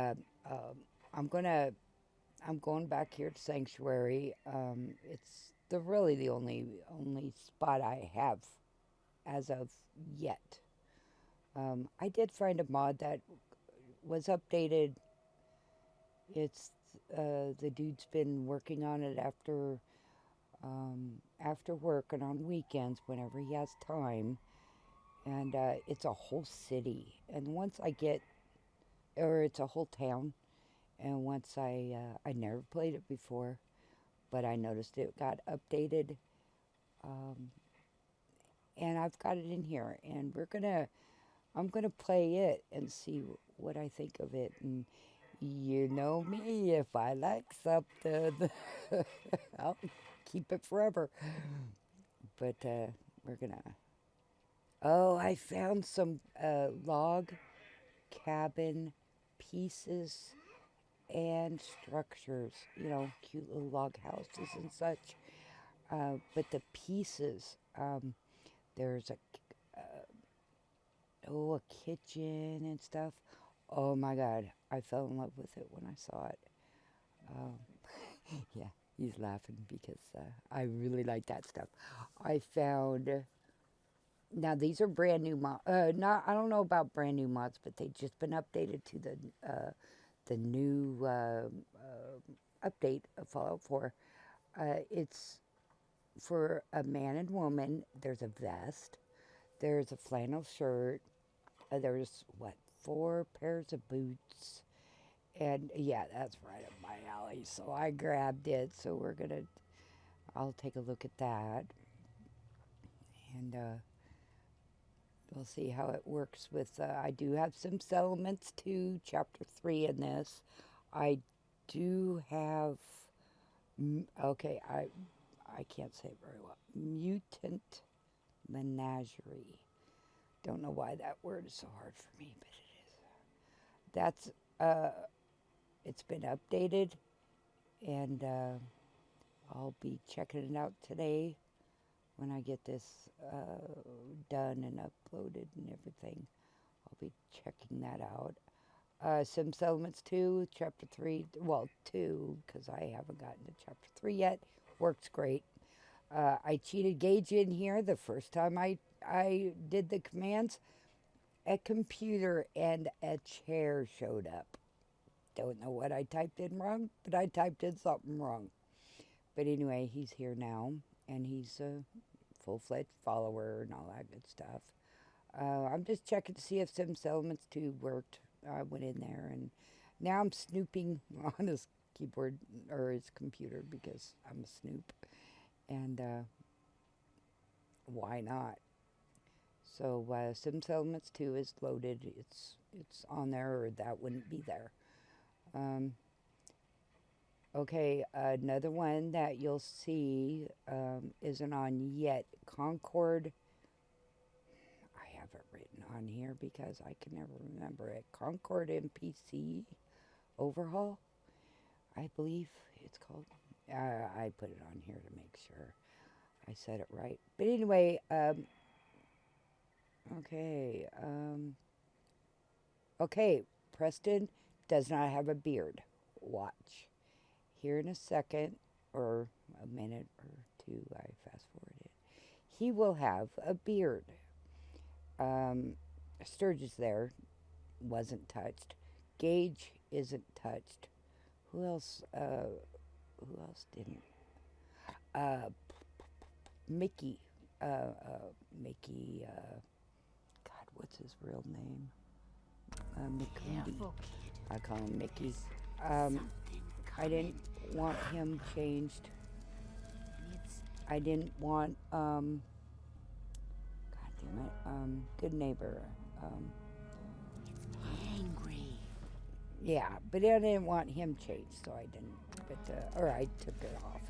[SPEAKER 1] I'm going back here to Sanctuary. It's really the only spot I have as of yet. I did find a mod that was updated. It's the dude's been working on it after work and on weekends whenever he has time, and it's a whole city. And once I get, or it's a whole town, and once I never played it before, but I noticed it got updated, and I've got it in here, and I'm gonna play it and see what I think of it. And you know me, if I like something, I'll keep it forever. But we're gonna. Oh, I found some log cabin pieces and structures. You know, cute little log houses and such. But the pieces, there's a kitchen and stuff. Oh my God, I fell in love with it when I saw it. Yeah, he's laughing because I really like that stuff. I found, now these are brand new mods. I don't know about brand new mods, but they've just been updated to the new update of Fallout 4. It's for a man and woman. There's a vest. There's a flannel shirt. There's, 4 pairs of boots. And yeah, that's right up my alley. So I grabbed it. So I'll take a look at that. And we'll see how it works with, I do have some Settlements 2, Chapter 3 in this. I do have, okay, I can't say it very well. Mutant Menagerie. Don't know why that word is so hard for me, but it is. That's, it's been updated, and I'll be checking it out today when I get this done and uploaded and everything. I'll be checking that out. Sim Settlements 2, Chapter 3, well, 2, because I haven't gotten to Chapter 3 yet. Works great. I cheated Gage in here the first time I did the commands. A computer and a chair showed up. Don't know what I typed in wrong, but I typed in something wrong. But anyway, he's here now, and he's a full-fledged follower and all that good stuff. I'm just checking to see if Sim Settlements 2 worked. I went in there, and now I'm snooping on his keyboard, or his computer, because I'm a snoop. And why not? So Sim Settlements 2 is loaded. It's on there, or that wouldn't be there. Okay, another one that you'll see isn't on yet. Concord. I have it written on here because I can never remember it. Concord NPC Overhaul, I believe it's called. I put it on here to make sure I said it right. But anyway, okay. Okay, Preston does not have a beard. Watch. Here in a second, or a minute or two, I fast forwarded. He will have a beard. Sturgis there wasn't touched. Gage isn't touched. Who else didn't? Mickey. Mickey, God, what's his real name? McCready. I call him Mickey. I didn't want him changed. I didn't want, God damn it, Good Neighbor.
[SPEAKER 3] Angry.
[SPEAKER 1] Yeah, but I didn't want him changed, so I didn't. But, or I took it off.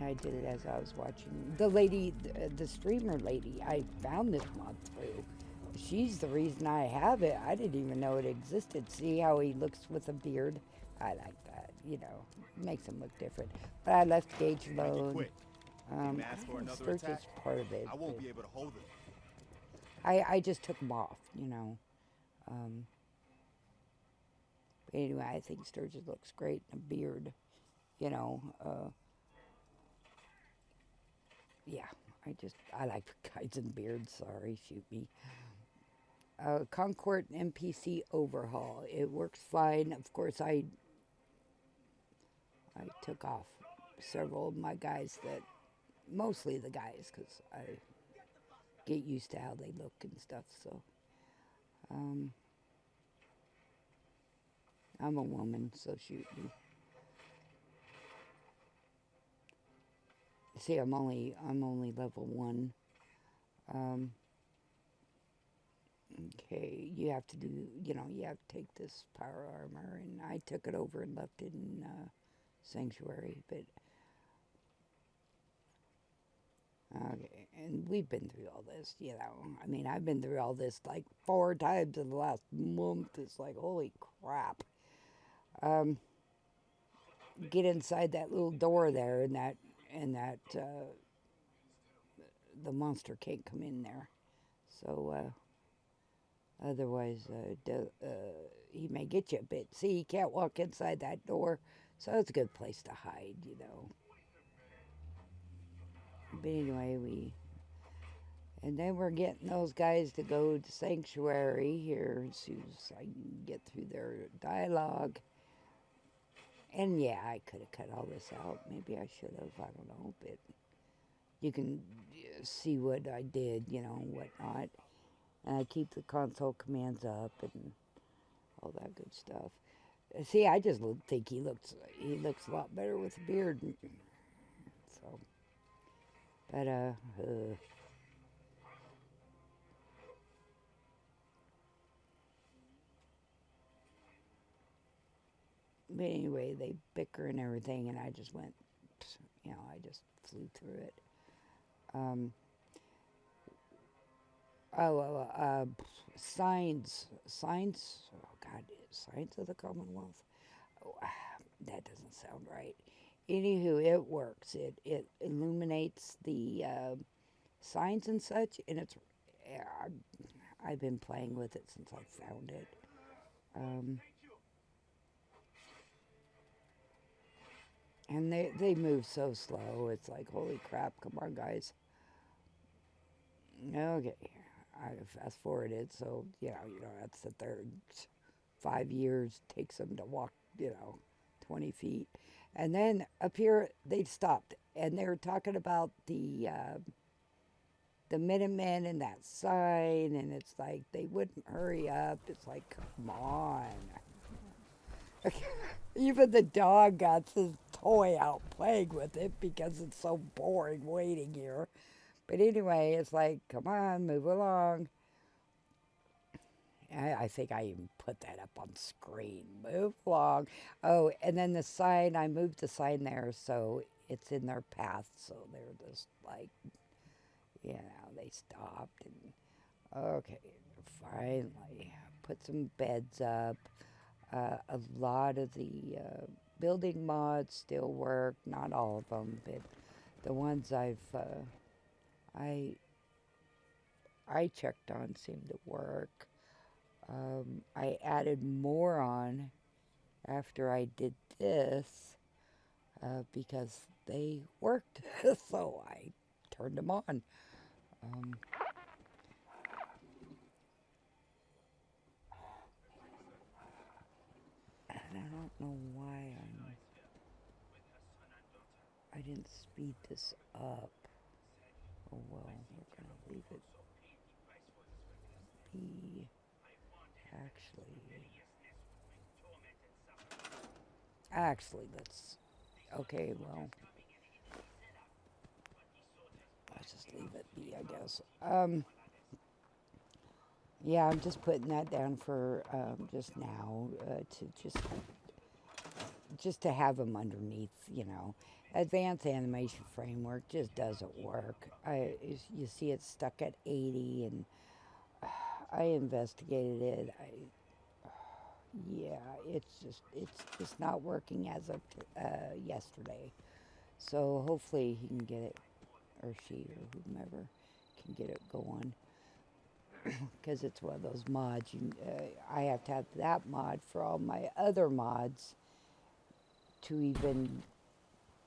[SPEAKER 1] I did it as I was watching. The lady, the streamer lady, I found this mod through. She's the reason I have it. I didn't even know it existed. See how he looks with a beard? I like that. You know, makes him look different. But I left Gage alone. Sturgis is part of it.
[SPEAKER 6] I won't be able to hold it.
[SPEAKER 1] I just took him off, you know. But anyway, I think Sturgis looks great in a beard. You know, yeah, I like guys in beards. Sorry, shoot me. Concord NPC overhaul. It works fine. Of course, I took off several of my guys mostly the guys, because I get used to how they look and stuff. So, I'm a woman, so shoot me. See, I'm only level 1. Okay, you have to take this power armor, and I took it over and left it in Sanctuary, but okay, and we've been through all this, I mean, I've been through all this like 4 times in the last month. It's like, holy crap. Get inside that little door there, and that the monster can't come in there. So, otherwise, he may get you. But see, he can't walk inside that door, so it's a good place to hide, But anyway, and then we're getting those guys to go to Sanctuary here as soon as I can get through their dialogue. And yeah, I could have cut all this out. Maybe I should have. I don't know. But you can see what I did, whatnot. And I keep the console commands up and all that good stuff. See, I just think he looks a lot better with a beard. So, but but anyway, they bicker and everything, and I just went, I just flew through it. Signs, oh God, Signs of the Commonwealth. Oh, that doesn't sound right. Anywho, it works. It illuminates the signs and such, and I've been playing with it since I found it. And they move so slow. It's like, holy crap, come on, guys. Okay, I fast forwarded, so, you don't have to sit there. 5 years takes them to walk, 20 feet. And then up here, they stopped, and they were talking about the Minutemen and that sign, and it's like, they wouldn't hurry up. It's like, come on. Even the dog got his toy out playing with it because it's so boring waiting here. But anyway, it's like, come on, move along. I think I even put that up on screen. Move along. Oh, and then the sign, I moved the sign there so it's in their path. So they're just like, they stopped. And okay, finally, put some beds up. A lot of the building mods still work. Not all of them, but the ones I checked on seem to work. I added more on after I did this because they worked, so I turned them on. And I don't know why I didn't speed this up. Oh well, we're gonna leave it be. Actually, okay, well, let's just leave it be, I guess. Yeah, I'm just putting that down for just now to just to have them underneath, Advanced Animation Framework just doesn't work. You see it's stuck at 80, and I investigated it. It's just not working as of yesterday. So hopefully he can get it, or she, or whomever can get it going. because it's one of those mods. I have to have that mod for all my other mods to even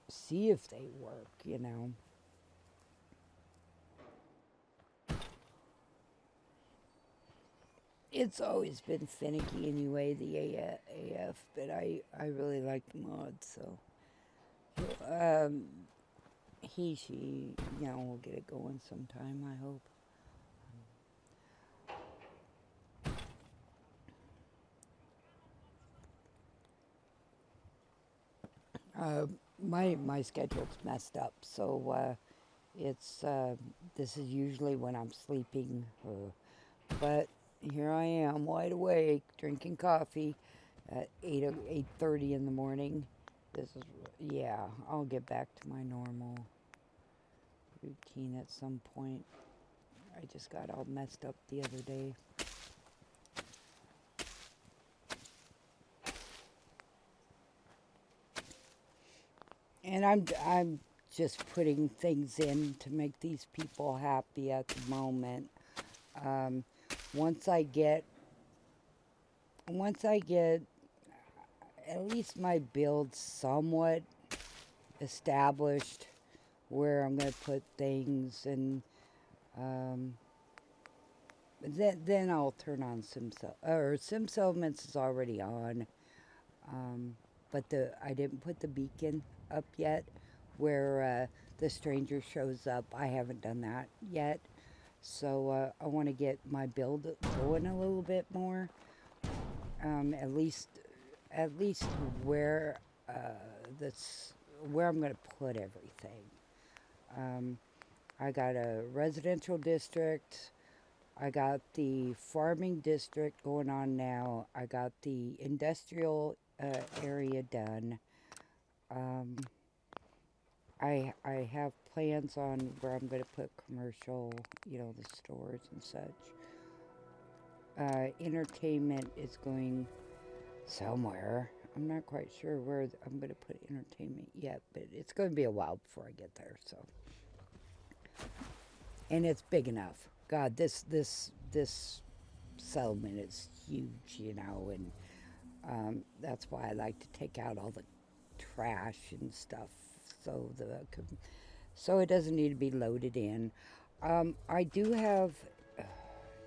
[SPEAKER 1] see if they work, you know. It's always been finicky anyway, the AF, but I really like the mods, so. She, you know, will get it going sometime, I hope. My schedule's messed up, so it's this is usually when I'm sleeping, but here I am, wide awake, drinking coffee at 8:30 in the morning. This is, yeah, I'll get back to my normal routine at some point. I just got all messed up the other day. And I'm just putting things in to make these people happy at the moment. Once I get at least my build somewhat established, where I'm going to put things, and then I'll turn on Sim Settlements is already on, but I didn't put the beacon up yet, where the stranger shows up. I haven't done that yet, so I want to get my build going a little bit more. At least where where I'm going to put everything. I got a residential district. I got the farming district going on now. I got the industrial area done. I have plans on where I'm going to put commercial, you know, the stores and such. Entertainment is going somewhere. I'm not quite sure where I'm going to put entertainment yet, but it's going to be a while before I get there, so. And it's big enough. God, this settlement is huge, you know, and that's why I like to take out all the trash and stuff, so it doesn't need to be loaded in. I do have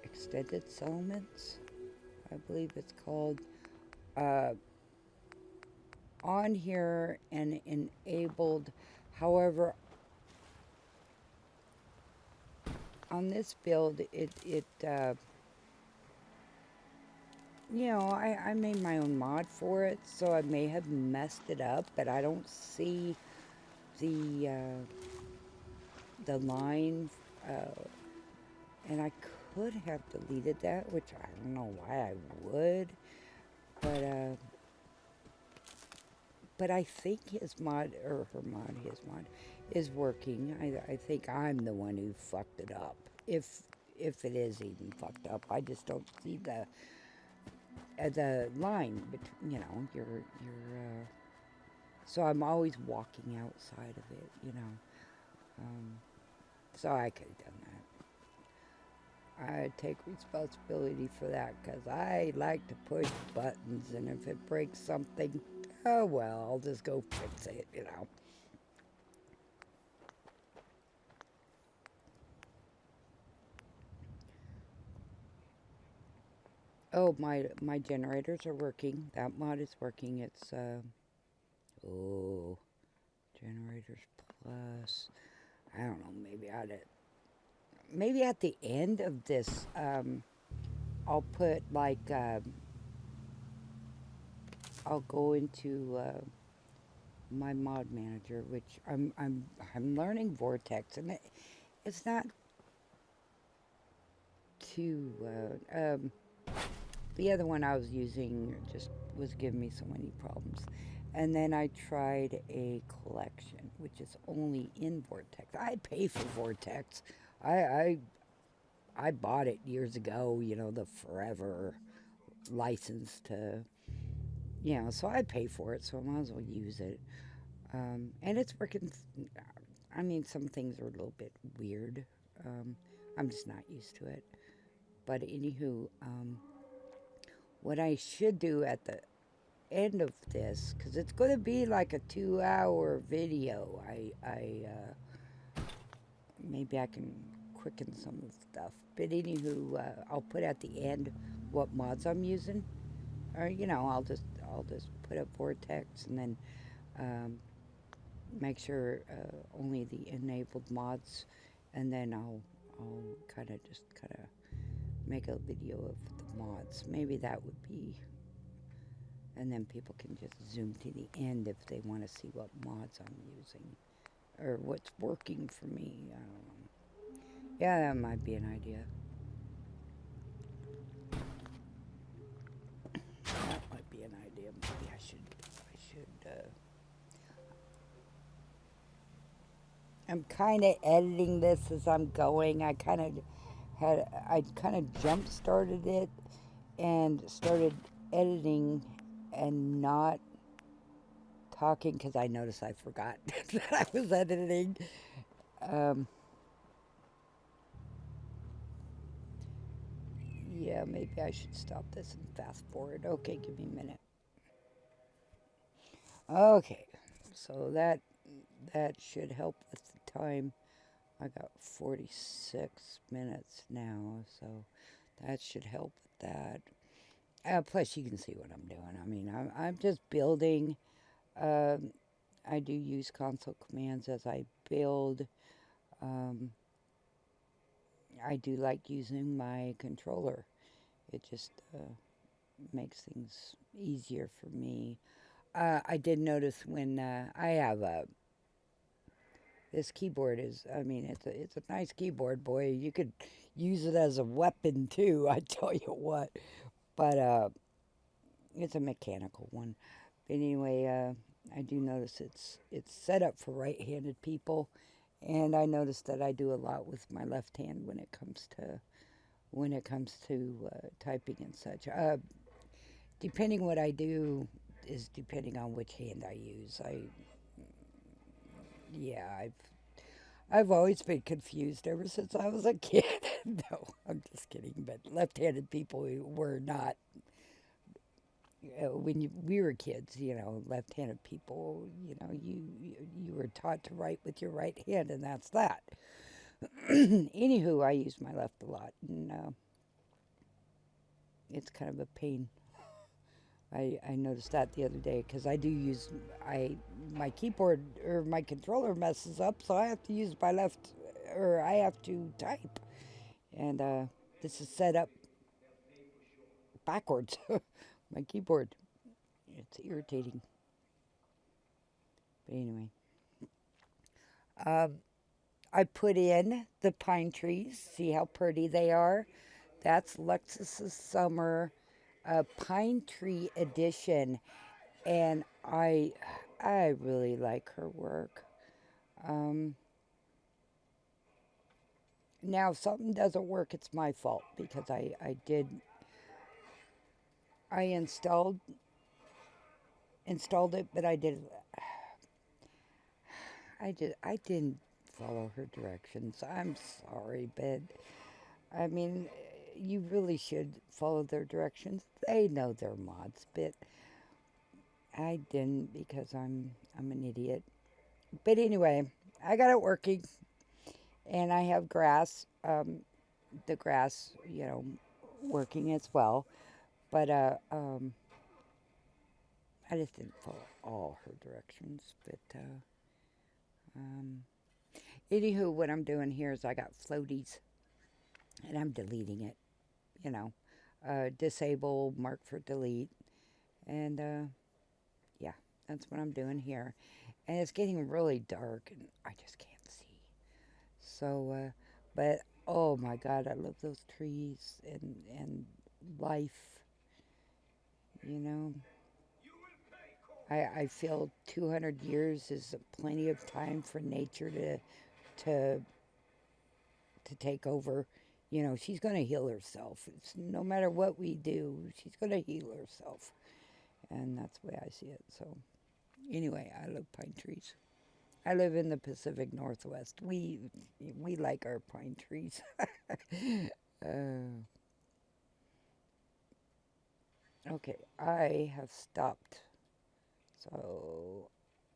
[SPEAKER 1] extended settlements, I believe it's called, on here and enabled. However, on this build, you know, I made my own mod for it, so I may have messed it up, but I don't see the line, and I could have deleted that, which I don't know why I would, but I think his mod, is working. I think I'm the one who fucked it up, if it is even fucked up. I just don't see the line between, you know, so I'm always walking outside of it, you know. So I could have done that. I take responsibility for that, because I like to push buttons, and if it breaks something, oh well, I'll just go fix it, you know. Oh, my generators are working. That mod is working. It's generators plus. I don't know. Maybe at the end of this, I'll put like I'll go into my mod manager, which I'm learning Vortex, and it's not too. The other one I was using just was giving me so many problems. And then I tried a collection, which is only in Vortex. I pay for Vortex. I bought it years ago, you know, the forever license to, you know, so I pay for it, so I might as well use it. And it's working. I mean, some things are a little bit weird. I'm just not used to it. But anywho, what I should do at the end of this, because it's going to be like a 2-hour video, maybe I can quicken some of the stuff. But anywho, I'll put at the end what mods I'm using, or I'll just put up Vortex and then make sure only the enabled mods, and then I'll kind of make a video of the mods. Maybe that would be, and then people can just zoom to the end if they want to see what mods I'm using or what's working for me. I don't know. Yeah, that might be an idea. That might be an idea. Maybe I should. I'm kind of editing this as I'm going. I kind of jump started it and started editing and not talking because I noticed I forgot that I was editing. Yeah, maybe I should stop this and fast forward. Okay, give me a minute. Okay, so that should help with the time. I got 46 minutes now, so that should help with that. Plus, you can see what I'm doing. I mean, I'm just building. I do use console commands as I build. I do like using my controller. It just makes things easier for me. I did notice when I have this keyboard is, I mean, it's a nice keyboard, boy. You could use it as a weapon too, I tell you what. But it's a mechanical one. But anyway, I do notice it's set up for right-handed people, and I notice that I do a lot with my left hand when it comes to typing and such. Depending what I do is depending on which hand I use. I've always been confused ever since I was a kid. No, I'm just kidding. But left-handed people were not. When we were kids, left-handed people, you were taught to write with your right hand, and that's that. Anywho, I use my left a lot, and it's kind of a pain. I noticed that the other day because I do use my keyboard or my controller messes up, so I have to use my left, or I have to type, and this is set up backwards. My keyboard, it's irritating. But anyway, I put in the pine trees. See how pretty they are? That's Lexus's Summer Pine Tree Edition, and I really like her work. Now, if something doesn't work, it's my fault because I installed it, but I didn't follow her directions. I'm sorry, but I mean, you really should follow their directions. They know their mods, but I didn't because I'm an idiot. But anyway, I got it working, and I have grass, the grass, working as well. But I just didn't follow all her directions. But anywho, what I'm doing here is I got floaties, and I'm deleting it. Disable, mark for delete, and yeah, that's what I'm doing here. And it's getting really dark, and I just can't see. So, but oh my God, I love those trees and life. I feel 200 years is plenty of time for nature to take over. She's going to heal herself. No matter what we do, she's going to heal herself. And that's the way I see it. So anyway, I love pine trees. I live in the Pacific Northwest. We like our pine trees. Okay, I have stopped. So,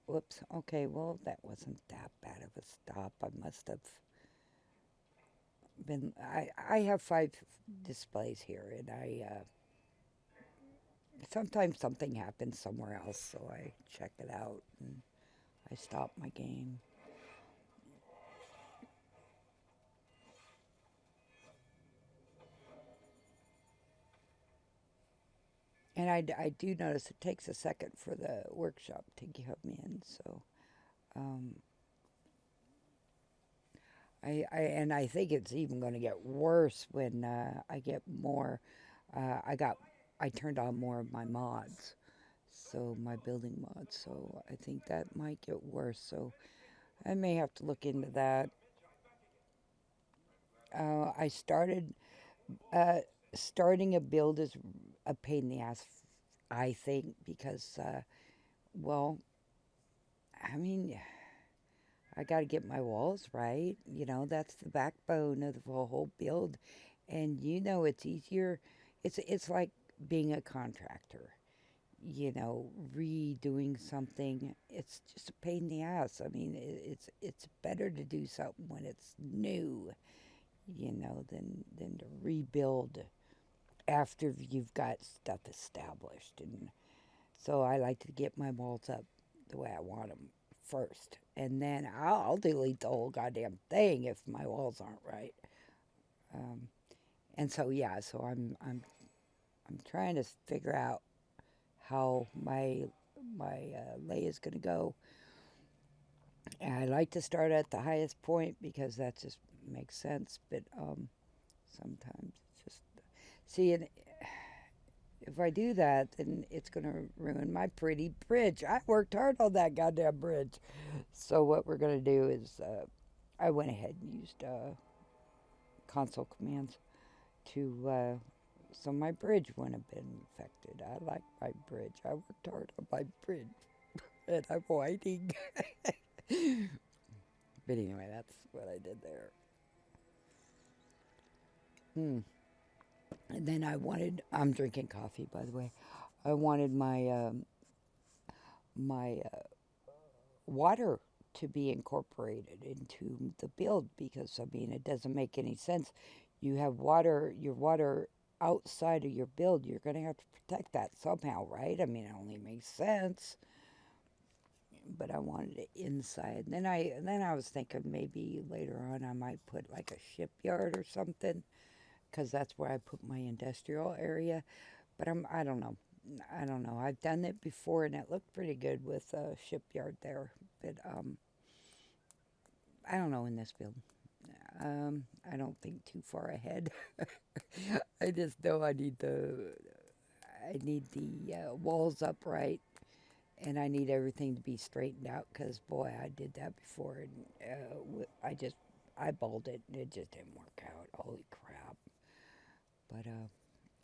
[SPEAKER 1] whoops. Okay, well, that wasn't that bad of a stop. I must have been. I have 5 displays here, and sometimes something happens somewhere else, so I check it out and I stop my game. And I do notice it takes a second for the workshop to come in, so I think it's even going to get worse when I get more. I turned on more of my mods, so my building mods. So I think that might get worse. So I may have to look into that. I started starting a build is a pain in the ass, I think, because well, I mean, I got to get my walls right. You know, that's the backbone of the whole build. And you know, it's easier. It's like being a contractor. You know, redoing something. It's just a pain in the ass. I mean, it's better to do something when it's new. You know, than to rebuild after you've got stuff established. And so I like to get my walls up the way I want them first, and then I'll delete the whole goddamn thing if my walls aren't right. And so yeah, so I'm trying to figure out how my lay is going to go. And I like to start at the highest point because that just makes sense. But sometimes it's just see, and if I do that, then it's going to ruin my pretty bridge. I worked hard on that goddamn bridge. So what we're going to do is I went ahead and used console commands to so my bridge wouldn't have been affected. I like my bridge. I worked hard on my bridge, and I'm whining. But anyway, that's what I did there. And then I'm drinking coffee, by the way. I wanted my water to be incorporated into the build because, I mean, it doesn't make any sense. You have your water outside of your build. You're going to have to protect that somehow, right? I mean, it only makes sense. But I wanted it inside. Then I was thinking maybe later on I might put like a shipyard or something because that's where I put my industrial area. But I don't know. I don't know. I've done it before and it looked pretty good with a shipyard there. But I don't know in this build. I don't think too far ahead. I just know I need the walls upright, and I need everything to be straightened out. Cause boy, I did that before, and I just eyeballed it, and it just didn't work out. Holy crap! But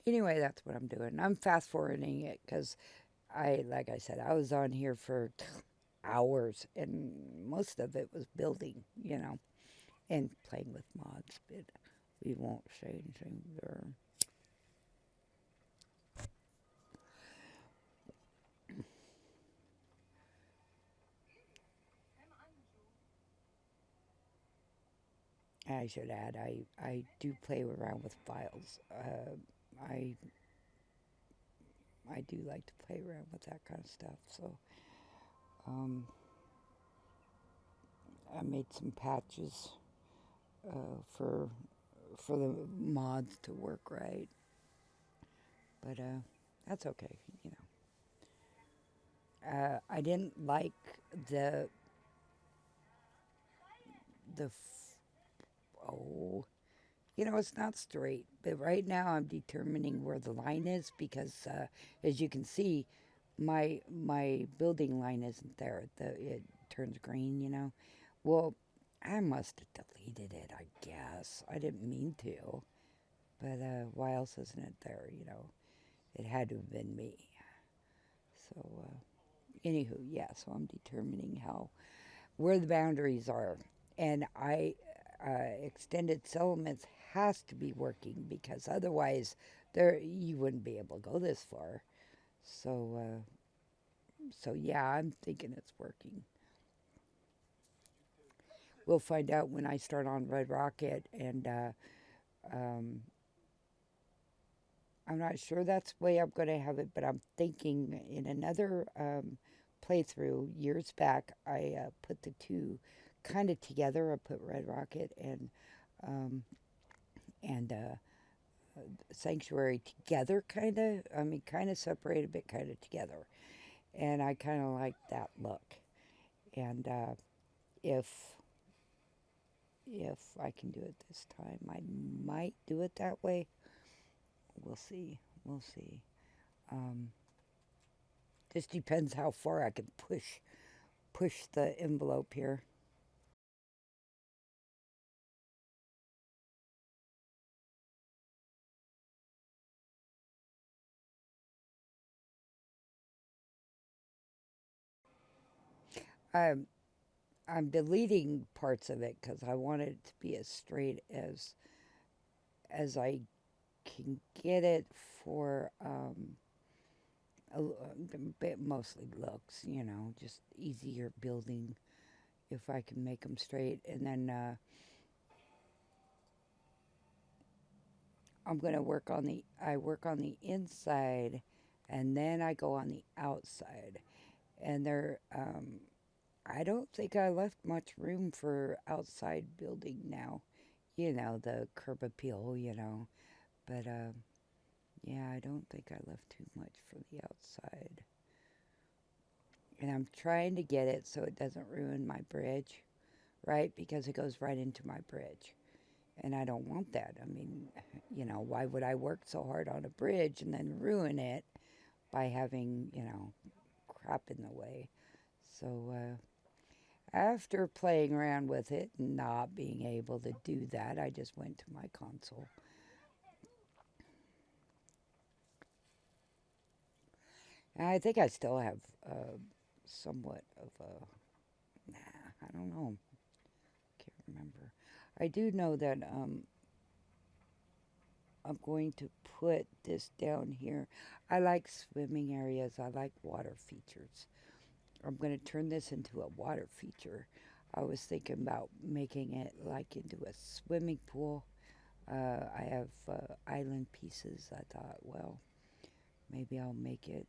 [SPEAKER 1] anyway, that's what I'm doing. I'm fast forwarding it because like I said, I was on here for hours, and most of it was building, and playing with mods, but we won't say anything there. I should add, I do play around with files. I do like to play around with that kind of stuff. So I made some patches for the mods to work right, but that's okay. I didn't like the oh, it's not straight, but right now I'm determining where the line is because, as you can see, my building line isn't there. It turns green. Well, I must have deleted it, I guess. I didn't mean to, but why else isn't it there? It had to have been me. So, anywho, yeah. So I'm determining where the boundaries are, and extended settlements has to be working because otherwise there you wouldn't be able to go this far. So, so yeah, I'm thinking it's working. We'll find out when I start on Red Rocket, and I'm not sure that's the way I'm going to have it, but I'm thinking in another playthrough years back, I put the two kind of together. I put Red Rocket and Sanctuary together, kind of. I mean, kind of separated, but kind of together. And I kind of like that look. And if I can do it this time, I might do it that way. We'll see. We'll see. Just depends how far I can push the envelope here. I'm deleting parts of it because I want it to be as straight as I can get it for mostly looks, you know, just easier building if I can make them straight. And then I'm going to work on the inside, and then I go on the outside. And I don't think I left much room for outside building now. You know, the curb appeal, you know. But, yeah, I don't think I left too much for the outside. And I'm trying to get it so it doesn't ruin my bridge, right? Because it goes right into my bridge. And I don't want that. I mean, you know, why would I work so hard on a bridge and then ruin it by having, you know, crap in the way? So, after playing around with it and not being able to do that, I just went to my console. And I think I still have somewhat of a, I don't know, can't remember. I do know that I'm going to put this down here. I like swimming areas. I like water features. I'm going to turn this into a water feature. I was thinking about making it like into a swimming pool. I have island pieces. I thought, well, maybe I'll make it.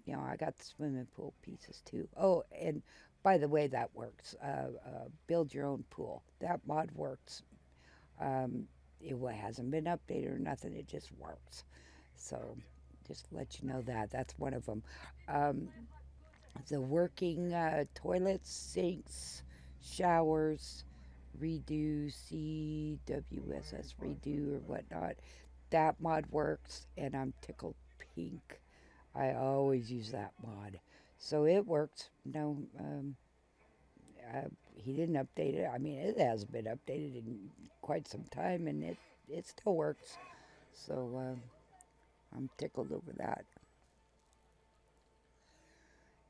[SPEAKER 1] You know, I got the swimming pool pieces too. Oh, and by the way, that works. Build your own pool. That mod works. It hasn't been updated or nothing. It just works. So just let you know that. That's one of them. The working toilets, sinks, showers, redo, CWSS redo or whatnot. That mod works, and I'm tickled pink. I always use that mod. So it works. No, he didn't update it. I mean, it hasn't been updated in quite some time, and it still works. So I'm tickled over that.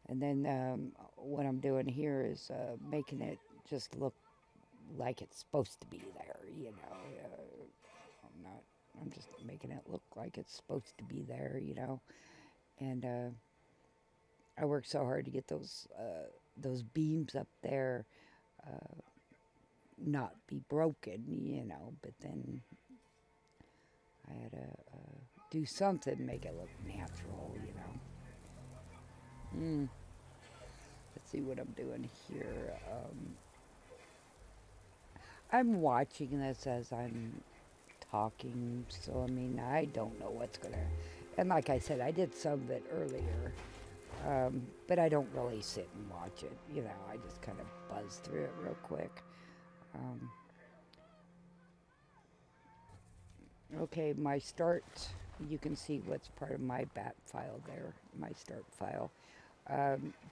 [SPEAKER 1] And then what I'm doing here is making it just look like it's supposed to be there, you know. I'm just making it look like it's supposed to be there, you know. And I worked so hard to get those beams up there not be broken, you know. But then I had to do something to make it look natural, you know. Let's see what I'm doing here. I'm watching this as I'm talking, so I mean, I don't know what's gonna. And like I said, I did some of it earlier, but I don't really sit and watch it. You know, I just kind of buzz through it real quick. Okay, my start. You can see what's part of my bat file there. My start file.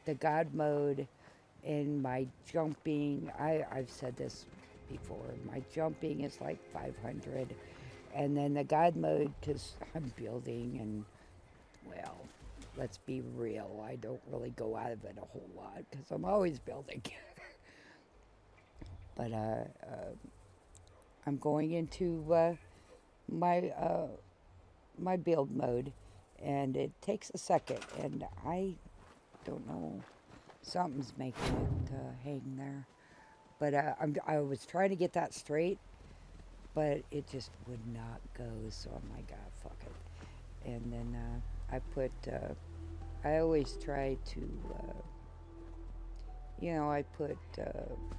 [SPEAKER 1] The God mode and my jumping. I've said this before. My jumping is like 500. And then the God mode, because I'm building and, well, let's be real. I don't really go out of it a whole lot because I'm always building. But I'm going into my my build mode, and it takes a second, and I don't know, something's making it hang there. But I was trying to get that straight, but it just would not go, so I'm like, ah, fuck it. And then I always try to, I put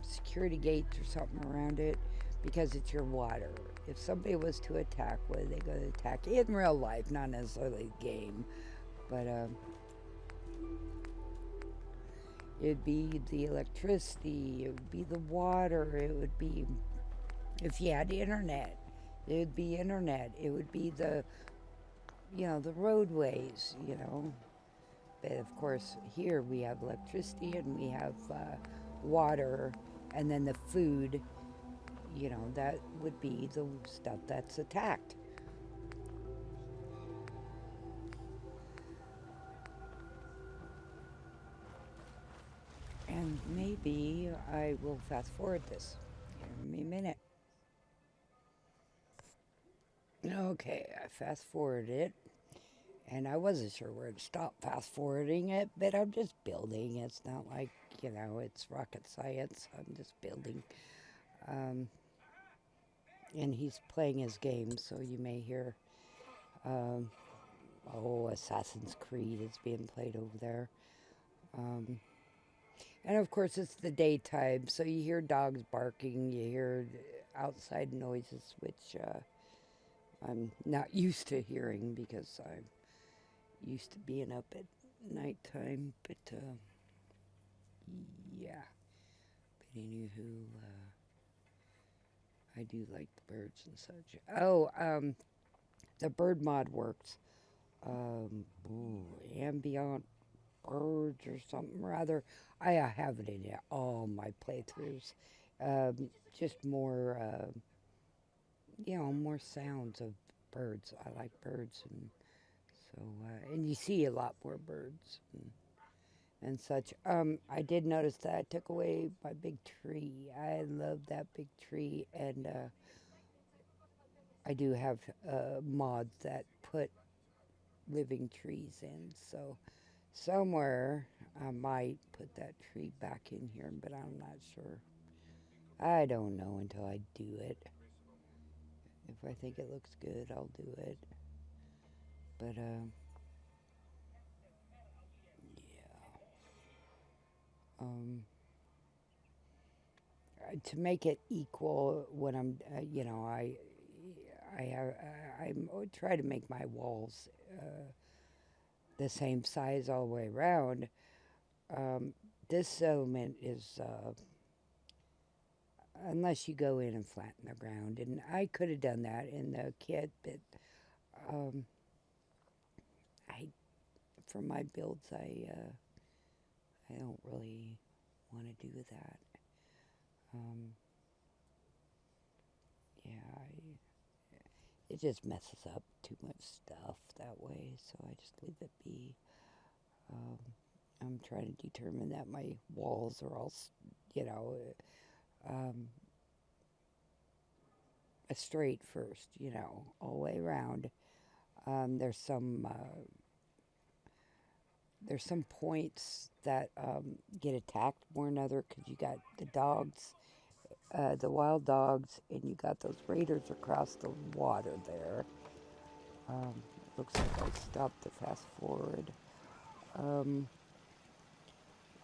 [SPEAKER 1] security gates or something around it, because it's your water. If somebody was to attack, what are they going to attack? In real life, not necessarily the game, but it'd be the electricity, it would be the water, it would be, if you had internet, it would be internet, it would be the roadways, But of course, here we have electricity and we have water, and then the food, that would be the stuff that's attacked. And maybe I will fast forward this. Give me a minute. Okay, I fast forwarded it. And I wasn't sure where to stop fast forwarding it, but I'm just building. It's not like, it's rocket science. I'm just building. And he's playing his game, so you may hear, Assassin's Creed is being played over there. And of course, it's the daytime, so you hear dogs barking, you hear outside noises, which I'm not used to hearing because I'm used to being up at nighttime. But yeah. But anywho, I do like the birds and such. Oh, the bird mod works. Ambient birds or something rather. I have it in all my playthroughs. Just more, more sounds of birds. I like birds, and so and you see a lot more birds and such. I did notice that I took away my big tree. I love that big tree, and I do have mods that put living trees in, so somewhere I might put that tree back in here, but I'm not sure. I don't know until I do it. If I think it looks good, I'll do it. But to make it equal when I'm, I try to make my walls the same size all the way around. This settlement is, unless you go in and flatten the ground, and I could have done that in the kit, but for my builds, I don't really want to do that. It just messes up too much stuff that way, so I just leave it be. I'm trying to determine that my walls are all, a straight first, all the way around. There's some points that get attacked more than other, because you got the dogs, the wild dogs, and you got those raiders across the water there. Looks like I stopped the fast forward.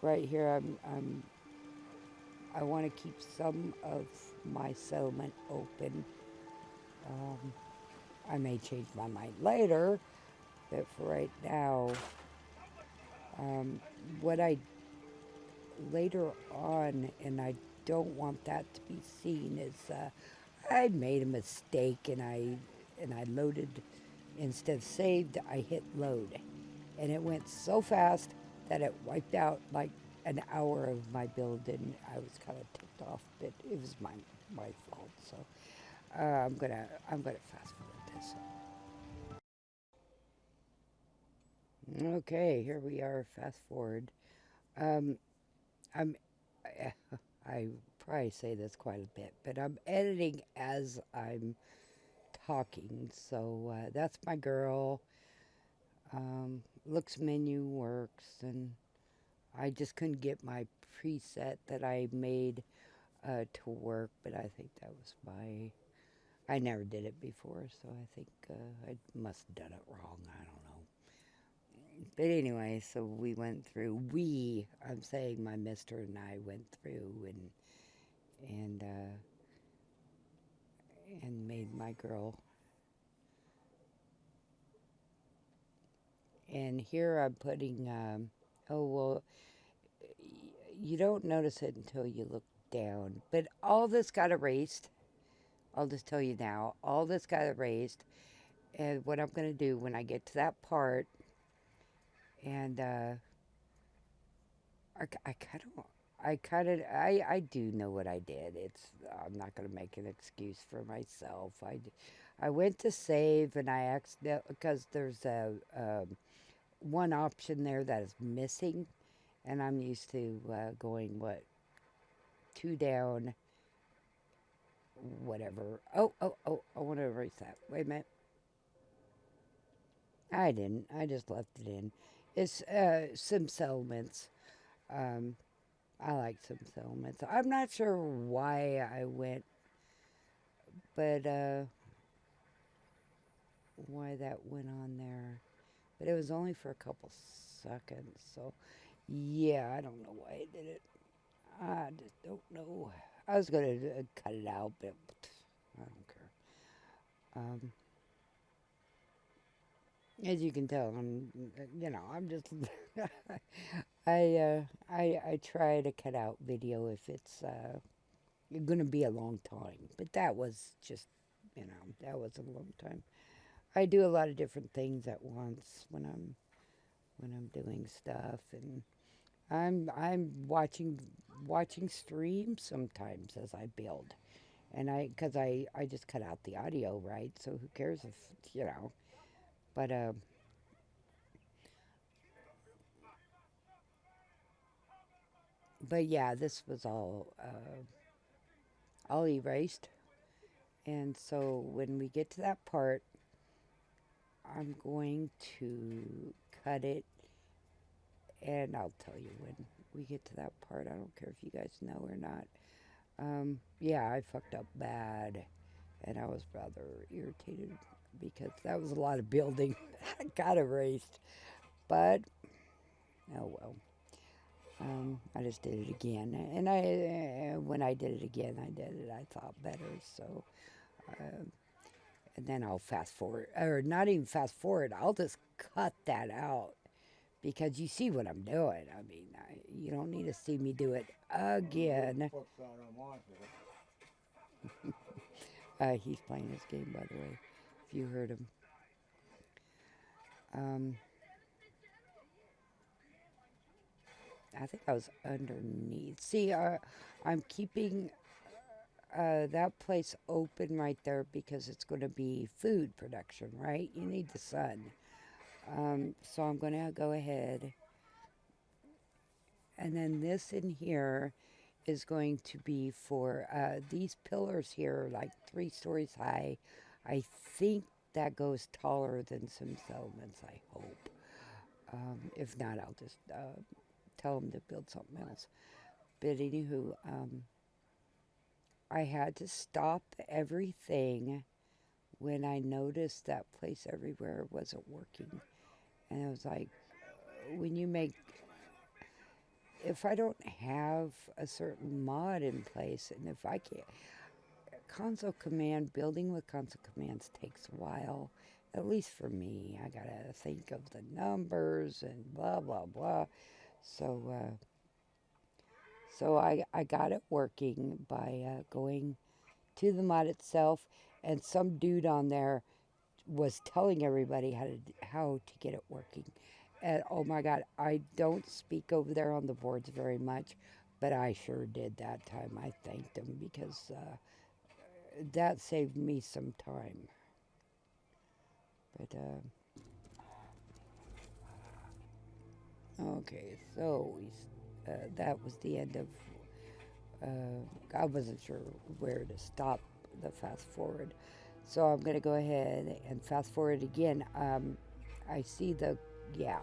[SPEAKER 1] Right here, I want to keep some of my settlement open. I may change my mind later, but for right now, what I later on, and I don't want that to be seen, is I made a mistake, and I loaded, instead of saved, I hit load, and it went so fast that it wiped out like an hour of my build, and I was kind of ticked off, but it was my fault. So I'm gonna fast forward this. Okay, here we are. Fast forward. I probably say this quite a bit, but I'm editing as I'm talking. So that's my girl. Looks menu works, and I just couldn't get my preset that I made to work, but I think that was I never did it before, so I think I must have done it wrong. I don't know. But anyway, so we went through. I'm saying my mister and I went through and made my girl. And here I'm putting. Oh well, you don't notice it until you look down. But all this got erased. I'll just tell you now. All this got erased. And what I'm going to do when I get to that part, and I do know what I did. I'm not going to make an excuse for myself. I went to save, and I accidentally, because there's one option there that is missing, and I'm used to going, 2 down, whatever. Oh, I want to erase that. Wait a minute. I didn't. I just left it in. It's Sim Settlements. I like Sim Settlements. I'm not sure why I went, but why that went on there. But it was only for a couple seconds. So, yeah, I don't know why I did it. I just don't know. I was going to cut it out, but I don't care. As you can tell, I'm just, I try to cut out video if it's going to be a long time. But that was just, that wasn't a long time. I do a lot of different things at once when I'm doing stuff, and I'm watching streams sometimes as I build, and because I just cut out the audio, right? So who cares if but yeah, this was all erased, and so when we get to that part, I'm going to cut it, and I'll tell you when we get to that part. I don't care if you guys know or not. Yeah, I fucked up bad, and I was rather irritated because that was a lot of building that got erased. But, oh well. I just did it again, and when I did it again, I thought better, so, and then I'll fast forward, or not even fast forward, I'll just cut that out, because you see what I'm doing. I mean, you don't need to see me do it again. He's playing his game, by the way, if you heard him. I think I was underneath. See, I'm keeping that place open right there because it's going to be food production, right? You need the sun. So I'm going to go ahead. And then this in here is going to be for these pillars here, like 3 stories high. I think that goes taller than some settlements, I hope. If not, I'll just tell them to build something else. But anywho, I had to stop everything when I noticed that Place Everywhere wasn't working. And I was like, when you make, if I don't have a certain mod in place, and if I can't, console command, building with console commands takes a while, at least for me. I gotta think of the numbers and blah, blah, blah. So I got it working by going to the mod itself, and some dude on there was telling everybody how to get it working. And oh my God, I don't speak over there on the boards very much, but I sure did that time. I thanked him because that saved me some time. But okay, so that was the end of. I wasn't sure where to stop the fast forward, So I'm going to go ahead and fast forward again. I see yeah,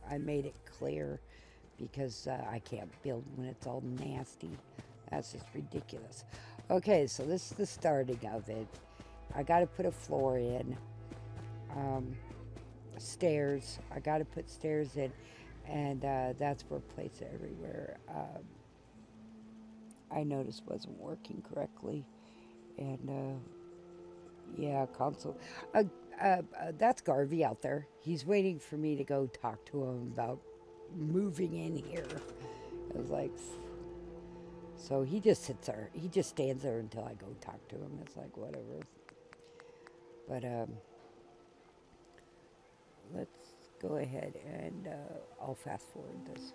[SPEAKER 1] I made it clear because I can't build when it's all nasty. That's just ridiculous. Okay, so this is the starting of it. I got to put a floor in. Stairs. I got to put stairs in. And that's where Place It Everywhere I noticed wasn't working correctly. And yeah, console. That's Garvey out there. He's waiting for me to go talk to him about moving in here. I was like, so he just sits there. He just stands there until I go talk to him. It's like, whatever. But let's go ahead and I'll fast forward this.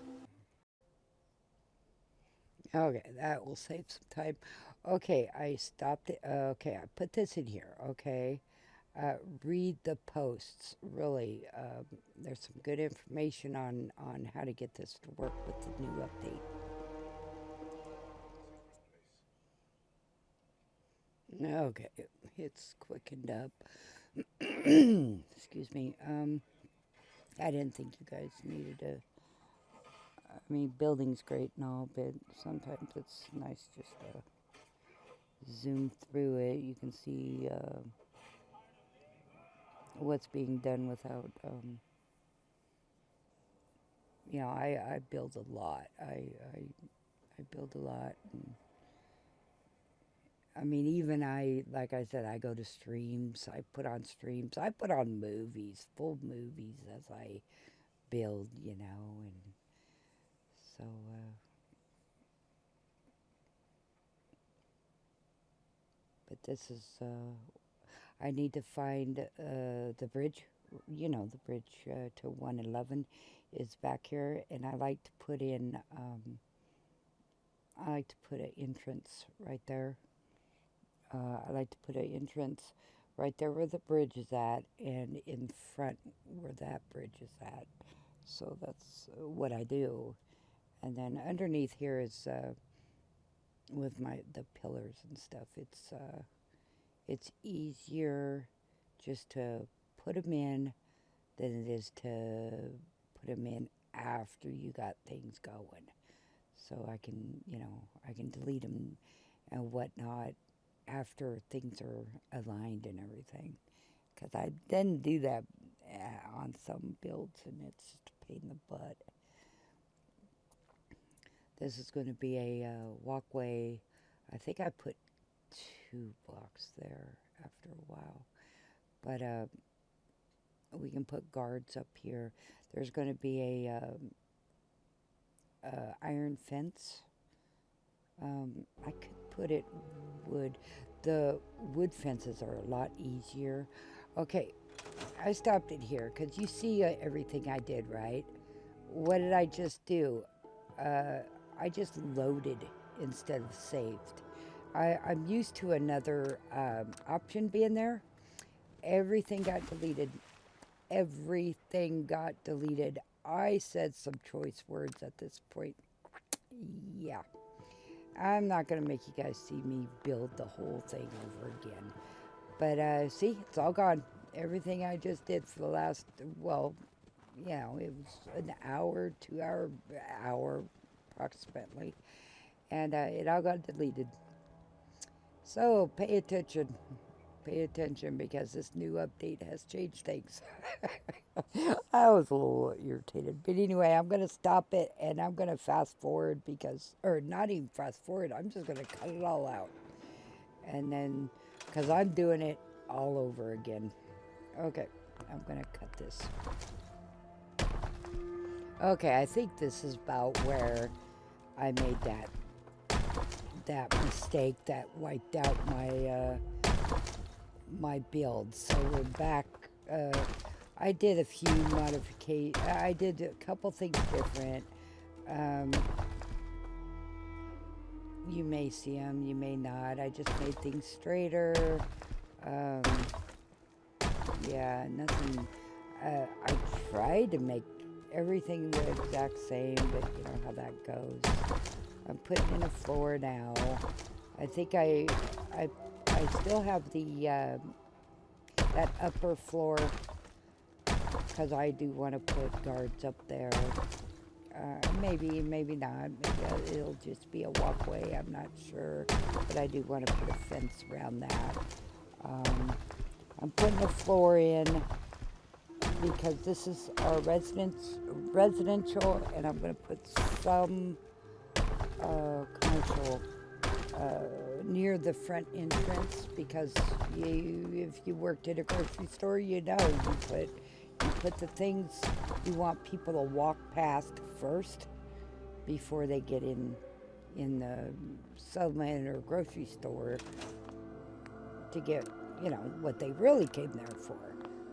[SPEAKER 1] Okay, that will save some time. Okay, I stopped it. Okay, I put this in here. Okay. Read the posts. Really, there's some good information on how to get this to work with the new update. Okay, it's quickened up. Excuse me. I didn't think you guys needed to. I mean, building's great and all, but sometimes it's nice just to zoom through it. You can see what's being done without, you know, I build a lot. I build a lot. And, I mean, even like I said, I go to streams. I put on streams. I put on movies, full movies as I build, you know, and so, but this is, I need to find the bridge. You know, the bridge to 111 is back here, and I like to put in, I like to put an entrance right there. I like to put an entrance right there where the bridge is at, and in front where that bridge is at. So that's what I do. And then underneath here is with the pillars and stuff. It's easier just to put them in than it is to put them in after you got things going. So I can, you know, I can delete them and whatnot after things are aligned and everything. Because I then do that on some builds, and it's just a pain in the butt. This is going to be a walkway. I think I put 2 blocks there after a while. But we can put guards up here. There's going to be a iron fence. I could put it wood. The wood fences are a lot easier. Okay, I stopped it here because you see everything I did, right? What did I just do? I just loaded instead of saved. I'm used to another option being there. Everything got deleted. Everything got deleted. I said some choice words at this point. Yeah. I'm not going to make you guys see me build the whole thing over again. But see, it's all gone. Everything I just did for the last, well, you know, it was an hour, 2 hour approximately. And it all got deleted. So pay attention. Pay attention because this new update has changed things. I was a little irritated. But anyway, I'm going to stop it and I'm going to fast forward because, or not even fast forward, I'm just going to cut it all out. And then, because I'm doing it all over again. Okay, I'm going to cut this. Okay, I think this is about where I made that mistake that wiped out my build. So we're back. I did a few modifications. I did a couple things different. You may see them, you may not. I just made things straighter. Yeah, nothing. I tried to make everything the exact same, but you know how that goes. I'm putting in a floor now. I think I still have the that upper floor, because I do want to put guards up there. Maybe, maybe not. Maybe it'll just be a walkway. I'm not sure. But I do want to put a fence around that. I'm putting a floor in because this is our residential, and I'm going to put some commercial near the front entrance, because if you worked at a grocery store, you know you put the things you want people to walk past first before they get in the settlement or grocery store to get, you know, what they really came there for.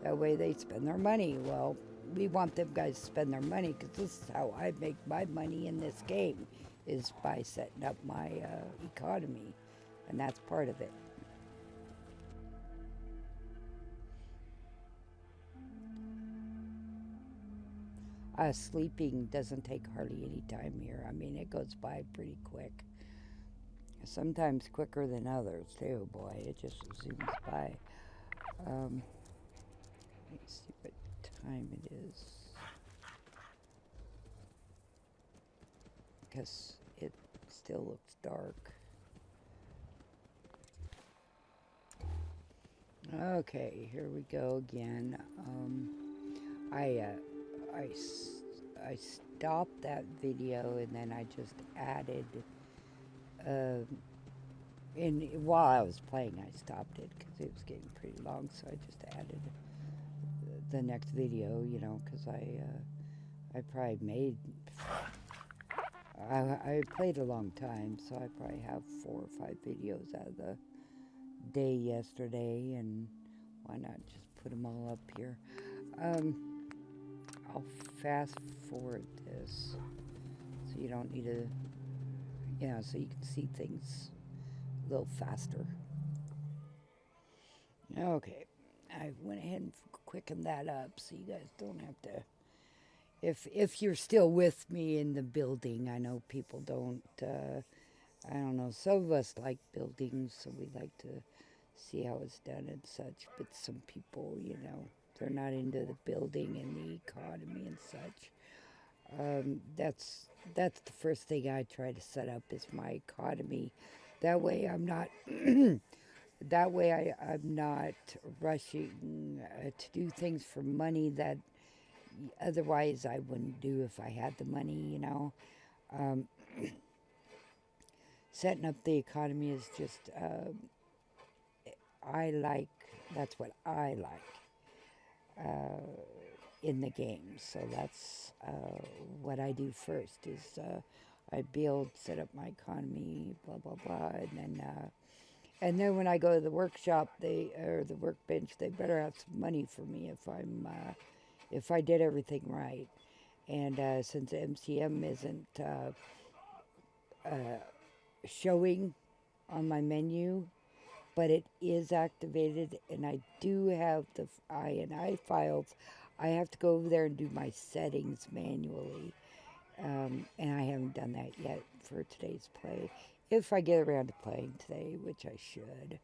[SPEAKER 1] That way they spend their money. Well, we want them guys to spend their money, because this is how I make my money in this game, is by setting up my economy, and that's part of it. Sleeping doesn't take hardly any time here. I mean, it goes by pretty quick. Sometimes quicker than others, too. Boy, it just zooms by. Let's see what time it is. Because it still looks dark. Okay, here we go again. I stopped that video, and then I just added, while I was playing, I stopped it because it was getting pretty long, so I just added the next video, you know, because I probably made, I played a long time, so I probably have 4 or 5 videos out of the day yesterday, and why not just put them all up here. I'll fast forward this so you don't need to, you know, so you can see things a little faster. Okay, I went ahead and quickened that up so you guys don't have to, if you're still with me in the building. I know people don't, I don't know, some of us like buildings, so we like to see how it's done and such, but some people, you know, they're not into the building and the economy and such. That's the first thing I try to set up, is my economy. That way I'm not I'm not rushing to do things for money that otherwise I wouldn't do if I had the money, you know. Setting up the economy is just, that's what I like in the game. So that's what I do first, is I build, set up my economy, blah, blah, blah, and then when I go to the workshop, or the workbench, they better have some money for me if I did everything right. And since MCM isn't showing on my menu, but it is activated, and I do have the INI files, I have to go over there and do my settings manually. And I haven't done that yet for today's play. If I get around to playing today, which I should.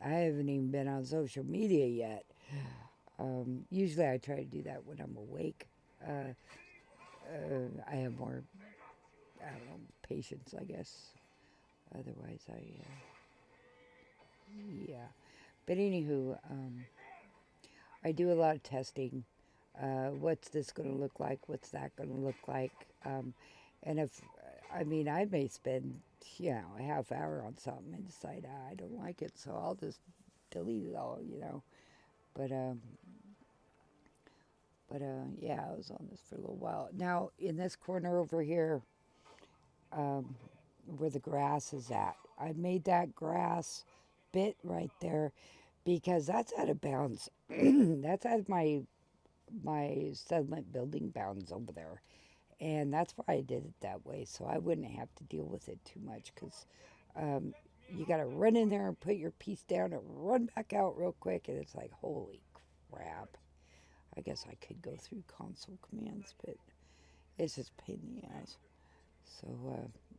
[SPEAKER 1] I haven't even been on social media yet. Usually I try to do that when I'm awake. I have more, I don't know, patience, I guess. Otherwise, yeah. But anywho, I do a lot of testing. What's this going to look like? What's that going to look like? And if, I mean, I may spend, you know, a half hour on something and decide I don't like it, so I'll just delete it all, you know. But yeah, I was on this for a little while. Now, in this corner over here, where the grass is at, I made that grass bit right there because that's out of bounds. That's out of my settlement building bounds over there. And that's why I did it that way, so I wouldn't have to deal with it too much, because you got to run in there and put your piece down and run back out real quick, and it's like, holy crap. I guess I could go through console commands, but it's just a pain in the ass. So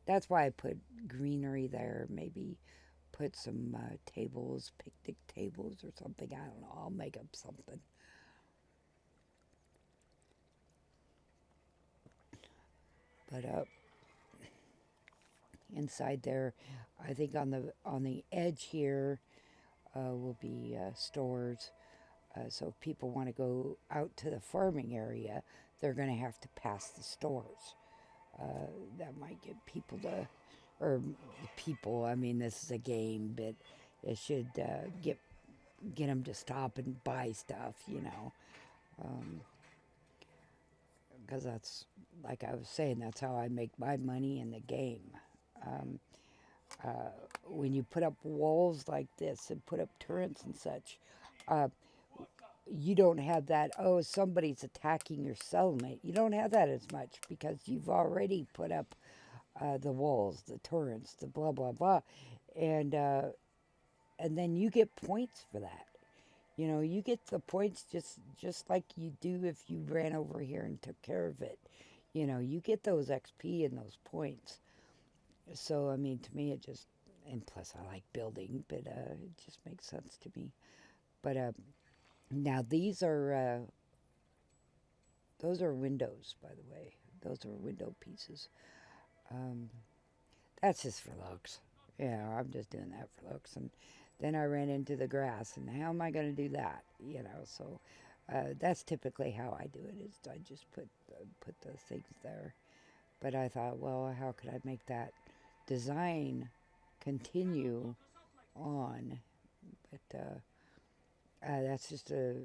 [SPEAKER 1] that's why I put greenery there, maybe put some tables, picnic tables or something. I don't know. I'll make up something. But inside there, I think on the edge here will be stores. So if people want to go out to the farming area, they're going to have to pass the stores. That might get people to, or people, I mean, this is a game, but it should get them to stop and buy stuff, you know. Because that's, like I was saying, that's how I make my money in the game. When you put up walls like this and put up turrets and such, you don't have that, oh, somebody's attacking your settlement. You don't have that as much because you've already put up the walls, the turrets, the blah, blah, blah. And then you get points for that. You know, you get the points just like you do if you ran over here and took care of it. You know, you get those XP and those points. So, I mean, to me, it just, and plus I like building, but it just makes sense to me. But now those are windows, by the way. Those are window pieces. That's just for looks. Yeah, I'm just doing that for looks. And then I ran into the grass, and how am I going to do that? You know, so that's typically how I do it. Is I just put the things there. But I thought, well, how could I make that design continue on? But that's just a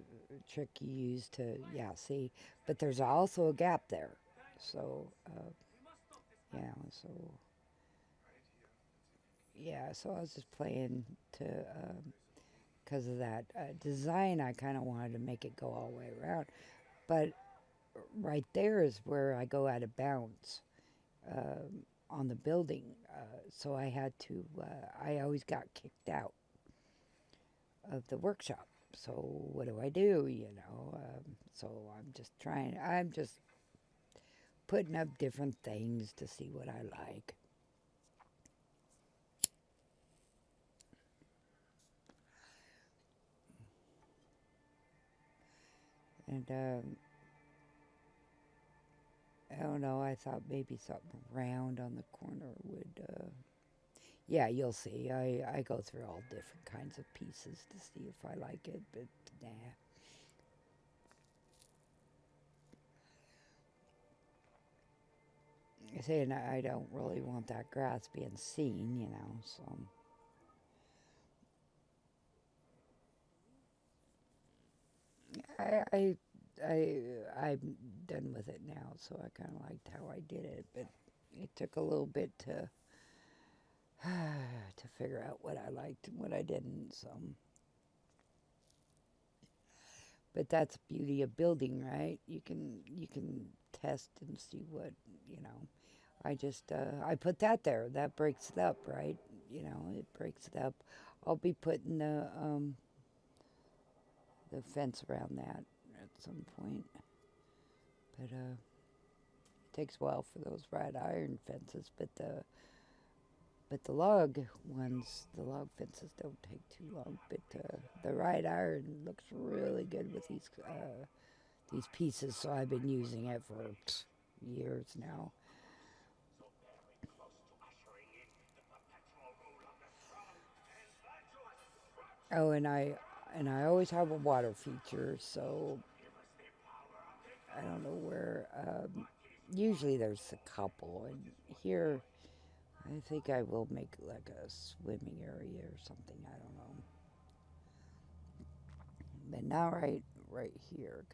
[SPEAKER 1] trick you use to, yeah, see. But there's also a gap there. So, yeah, so... Yeah, so I was just playing to, because of that design, I kind of wanted to make it go all the way around. But right there is where I go out of bounds on the building. So I had to, I always got kicked out of the workshop. So what do? You know, so I'm just putting up different things to see what I like. And I don't know, I thought maybe something round on the corner would, yeah, you'll see. I go through all different kinds of pieces to see if I like it, but nah. I say, and I don't really want that grass being seen, you know, so... I'm done with it now, so I kind of liked how I did it, but it took a little bit to figure out what I liked and what I didn't. So, but that's the beauty of building, right? You can test and see what, you know. I just I put that there. That breaks it up, right? You know, it breaks it up. I'll be putting the fence around that at some point. But it takes a while for those wrought iron fences, but the log ones, the log fences don't take too long. But the wrought iron looks really good with these pieces, so I've been using it for years now. Oh, and I always have a water feature, so I don't know where. Usually there's a couple, and here I think I will make like a swimming area or something. I don't know, but not right here,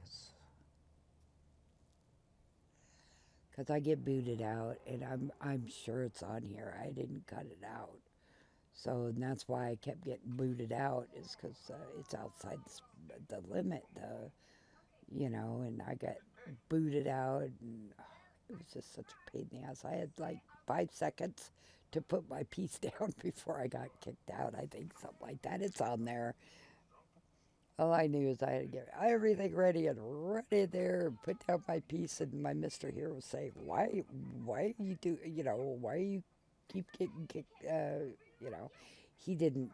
[SPEAKER 1] because I get booted out, and I'm sure it's on here. I didn't cut it out. So, and that's why I kept getting booted out, is because it's outside the limit, you know, and I got booted out, and it was just such a pain in the ass. I had like 5 seconds to put my piece down before I got kicked out, I think, something like that. It's on there. All I knew is I had to get everything ready and run in there and put down my piece, and my mister here was saying, why you do, you know, why you keep getting kicked, you know. he didn't,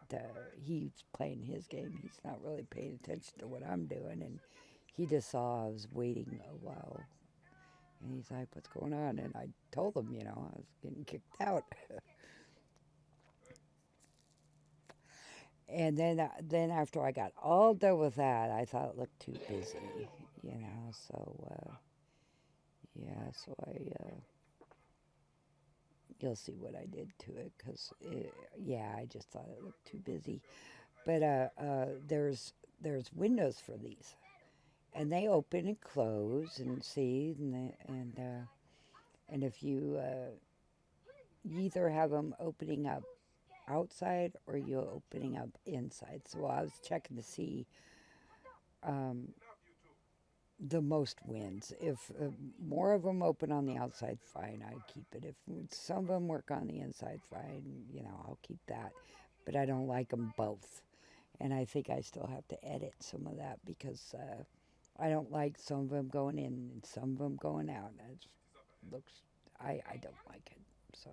[SPEAKER 1] he's playing his game. He's not really paying attention to what I'm doing. And he just saw I was waiting a while. And he's like, what's going on? And I told him, you know, I was getting kicked out. And then after I got all done with that, I thought it looked too busy, you know. So, yeah, so you'll see what I did to it, because, yeah, I just thought it looked too busy. But there's windows for these, and they open and close, and see, and if you either have them opening up outside or you opening up inside. So I was checking to see the most wins. If more of them open on the outside, fine, I'd keep it. If some of them work on the inside, fine, you know, I'll keep that. But I don't like them both. And I think I still have to edit some of that, because I don't like some of them going in and some of them going out. It looks, I don't like it. So,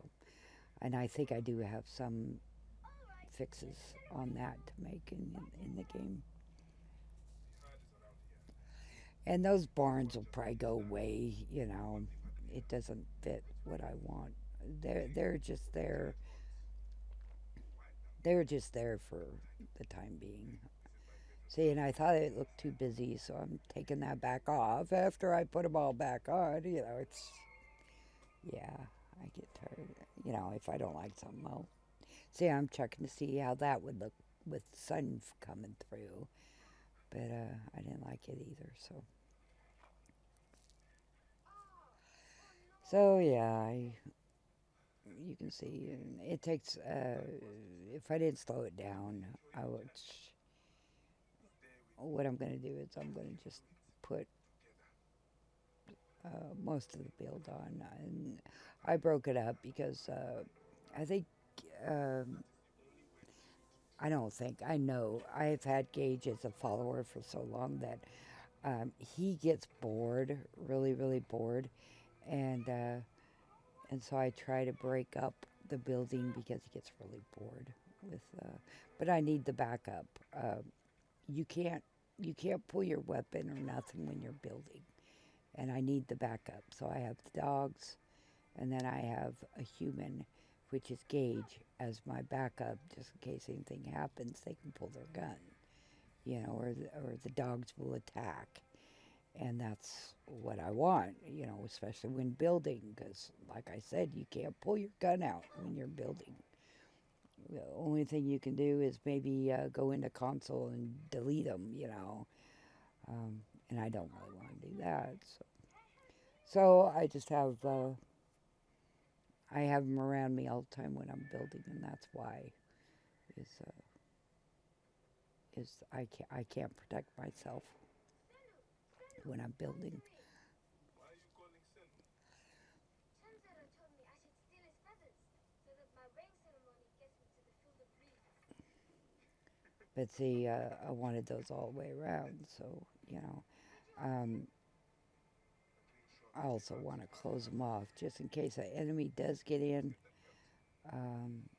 [SPEAKER 1] and I think I do have some fixes on that to make in the game. And those barns will probably go away, you know. It doesn't fit what I want. They're just there. They're just there for the time being. See, and I thought it looked too busy, so I'm taking that back off after I put them all back on. You know, it's, yeah, I get tired. You know, if I don't like something, I'll see. I'm checking to see how that would look with the sun coming through, but I didn't like it either. So yeah, you can see, and it takes. If I didn't slow it down, I would. What I'm going to do is I'm going to just put most of the build on, and I broke it up because I think. I don't think, I know, I've had Gage as a follower for so long that he gets bored, really, really bored, and so I try to break up the building because he gets really bored with, but I need the backup. You can't pull your weapon or nothing when you're building, and I need the backup. So I have the dogs, and then I have a human, which is Gage, as my backup, just in case anything happens, they can pull their gun, you know, or the dogs will attack. And that's what I want, you know, especially when building, because, like I said, you can't pull your gun out when you're building. The only thing you can do is maybe go into console and delete them, you know, and I don't really want to do that. So I just have... I have them around me all the time when I'm building, and that's why I can't protect myself when I'm building. But see, I wanted those all the way around, so, you know, I also want to close them off just in case an enemy does get in.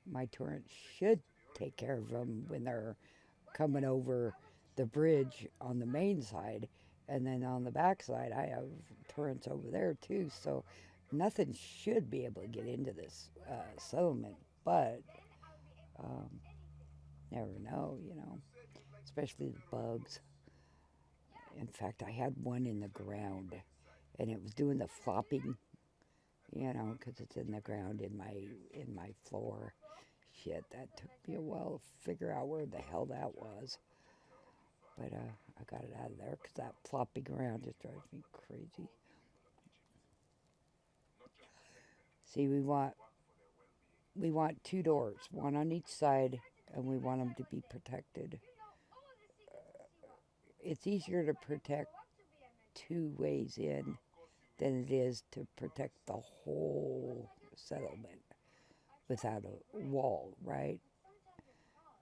[SPEAKER 1] My turret should take care of them when they're coming over the bridge on the main side, and then on the back side I have turrets over there too, so nothing should be able to get into this settlement, but never know, you know, especially the bugs. In fact, I had one in the ground, and it was doing the flopping, you know, because it's in the ground in my floor. Shit, that took me a while to figure out where the hell that was. But I got it out of there because that flopping around just drives me crazy. See, we want 2 doors, one on each side, and we want them to be protected. It's easier to protect 2 ways in than it is to protect the whole settlement without a wall, right?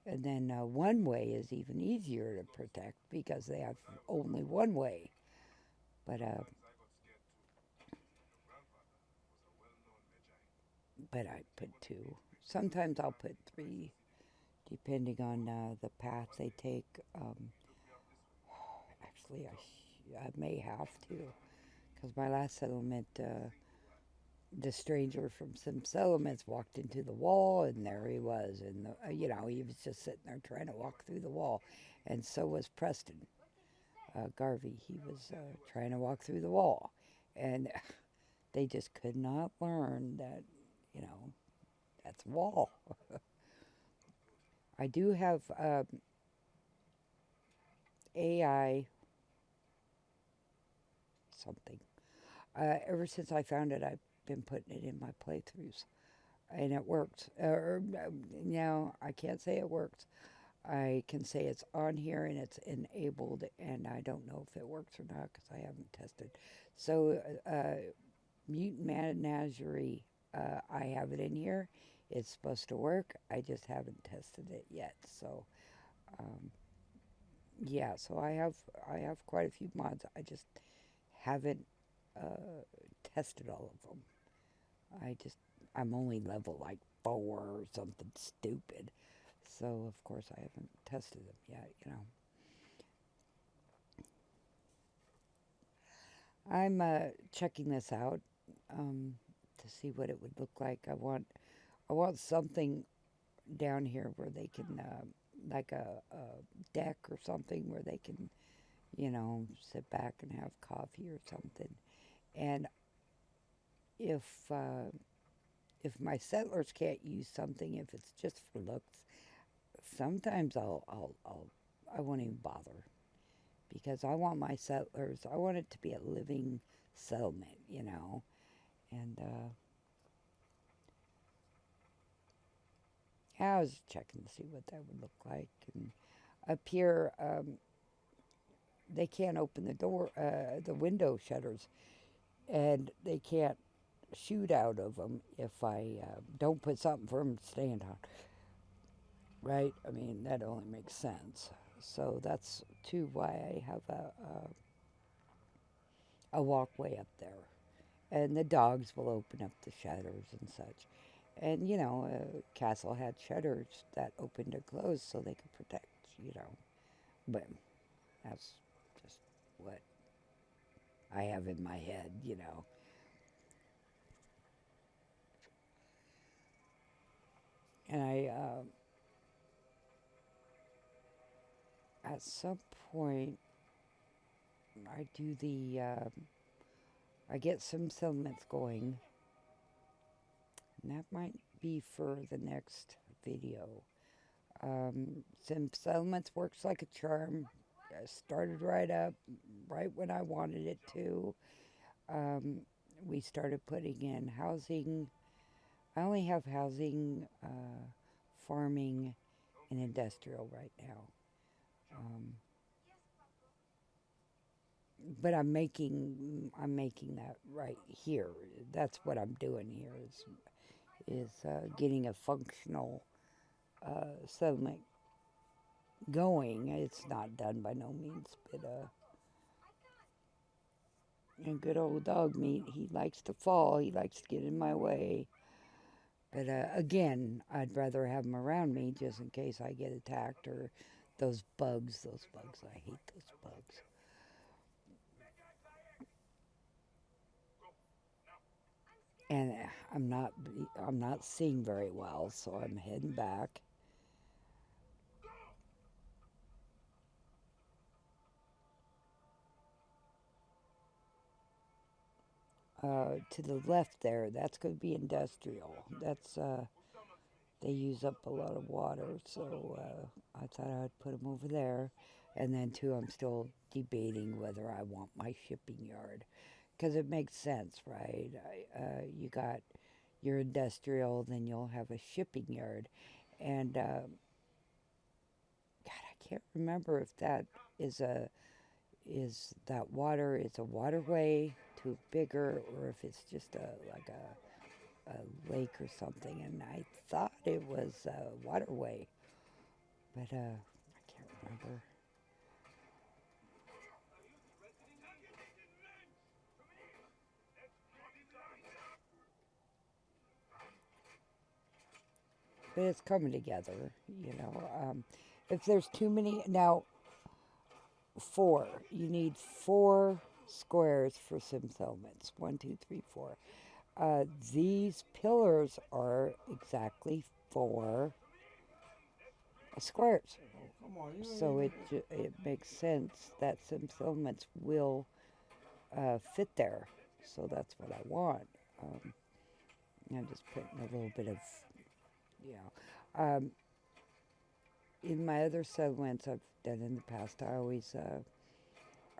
[SPEAKER 1] And then one way is even easier to protect because they have only one way. But I put 2. Sometimes I'll put 3, depending on the path they take. Actually, I may have to, because my last settlement, the stranger from some settlements walked into the wall, and there he was, and you know, he was just sitting there trying to walk through the wall, and so was Preston Garvey. He was trying to walk through the wall, and they just could not learn that, you know, that's a wall. I do have AI something. Ever since I found it, I've been putting it in my playthroughs, and it works. No, I can't say it works. I can say it's on here and it's enabled, and I don't know if it works or not because I haven't tested. So, Mutant Menagerie, I have it in here. It's supposed to work. I just haven't tested it yet. So, yeah. So I have quite a few mods. I just haven't tested all of them. I'm only level like 4 or something stupid. So, of course, I haven't tested them yet, you know. I'm checking this out to see what it would look like. I want something down here where they can, like a deck or something where they can, you know, sit back and have coffee or something. And if my settlers can't use something, if it's just for looks, sometimes I won't even bother, because I want my settlers, I want it to be a living settlement, you know. And I was checking to see what that would look like. And up here, they can't open the door, the window shutters, and they can't shoot out of them if I don't put something for them to stand on. Right? I mean, that only makes sense. So that's too why I have a walkway up there. And the dogs will open up the shutters and such. And, you know, Castle had shutters that opened and closed so they could protect, you know. But that's just what I have in my head, you know. And at some point, I do I get some settlements going, and that might be for the next video. Some settlements works like a charm. I started right up, right when I wanted it to. We started putting in housing. I only have housing, farming, and industrial right now. But I'm making that right here. That's what I'm doing here is getting a functional settlement going. It's not done by no means, but and good old dog meat. He likes to fall. He likes to get in my way. But again, I'd rather have him around me just in case I get attacked or those bugs. I hate those bugs. And I'm not seeing very well, so I'm heading back. To the left there, that's going to be industrial. That's they use up a lot of water, so I thought I'd put them over there. And then too, I'm still debating whether I want my shipping yard, because it makes sense, right? You got your industrial, then you'll have a shipping yard, and God, I can't remember if that is that water is a waterway to bigger, or if it's just like a lake or something. And I thought it was a waterway, but I can't remember. but it's coming together, you know. If there's too many, now, 4, you need 4 squares for sim settlements. 1, 2, 3, 4. These pillars are exactly 4 squares. So it makes sense that sim settlements will fit there. So that's what I want. I'm just putting a little bit of, you know. In my other settlements I've done in the past, I always,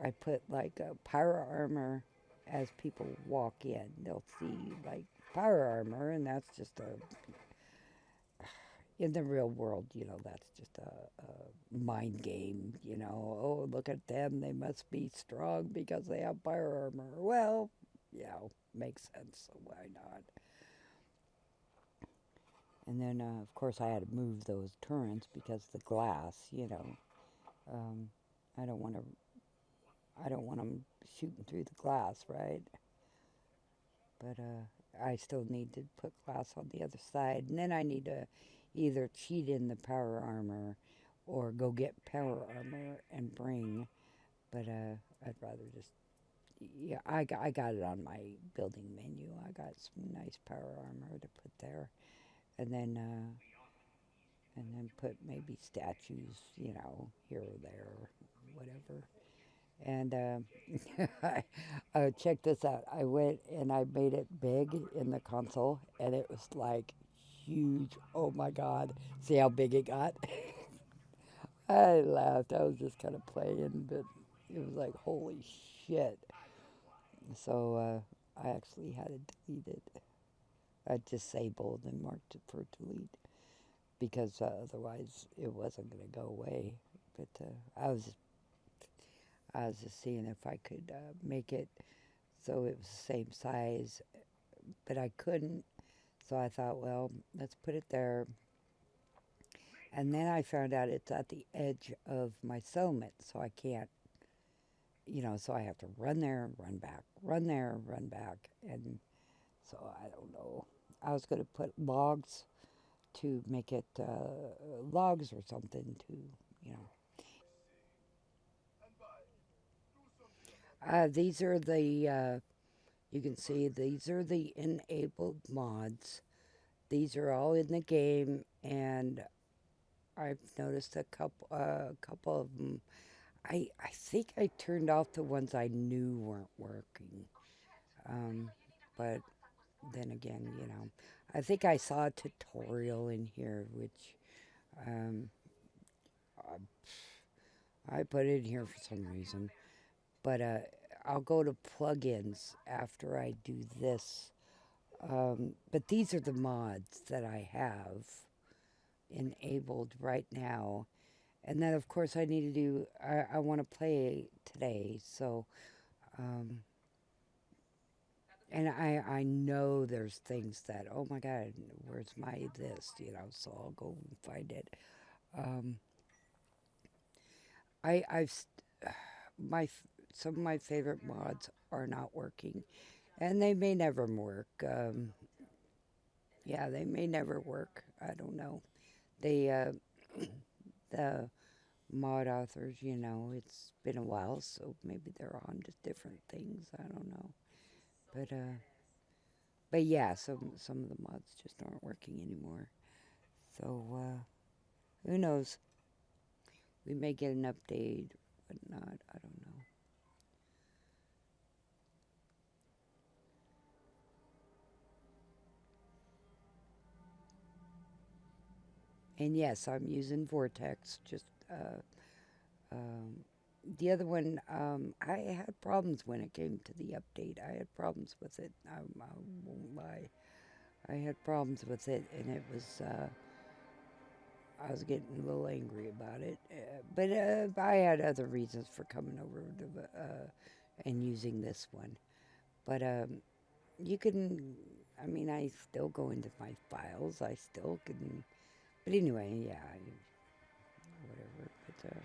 [SPEAKER 1] I put like a pyro armor as people walk in. They'll see like pyro armor, and that's just in the real world, you know, that's just a mind game, you know. Oh, look at them, they must be strong because they have pyro armor. Well, you know, makes sense, so why not? And then, of course, I had to move those turrets because the glass, you know, I don't want them shooting through the glass, right? But I still need to put glass on the other side, and then I need to either cheat in the power armor or go get power armor and bring. But I'd rather just, yeah, I got it on my building menu. I got some nice power armor to put there, and then put maybe statues, you know, here or there, whatever. And check this out. I went and I made it big in the console, and it was like huge. Oh my God. See how big it got? I laughed. I was just kind of playing, but it was like, holy shit. So I actually had to delete it. I disabled and marked it for delete because otherwise it wasn't going to go away. But I was just seeing if I could make it so it was the same size, but I couldn't. So I thought, well, let's put it there. And then I found out it's at the edge of my settlement, so I can't, you know, so I have to run there, run back, run there, run back. And so I don't know. I was going to put logs to make it logs or something to, you know. These are the, you can see these are the enabled mods. These are all in the game, and I've noticed a couple of them. I think I turned off the ones I knew weren't working. But then again, you know, I think I saw a tutorial in here, which I put in here for some reason. But I'll go to plugins after I do this. But these are the mods that I have enabled right now. And then, of course, I need to do, I want to play today, so, and I know there's things that, oh my God, where's my this, you know, so I'll go and find it. Some of my favorite mods are not working, and they may never work. Yeah, they may never work. I don't know. They, the mod authors, you know, it's been a while, so maybe they're on to different things. I don't know. But yeah, some of the mods just aren't working anymore. So, who knows? We may get an update, but not, I don't know. And yes, I'm using Vortex. Just the other one, I had problems when it came to the update. I had problems with it. I won't lie. I had problems with it, and it was. I was getting a little angry about it, but I had other reasons for coming over to, and using this one. But you can. I mean, I still go into my files. I still can. But anyway, yeah, whatever. But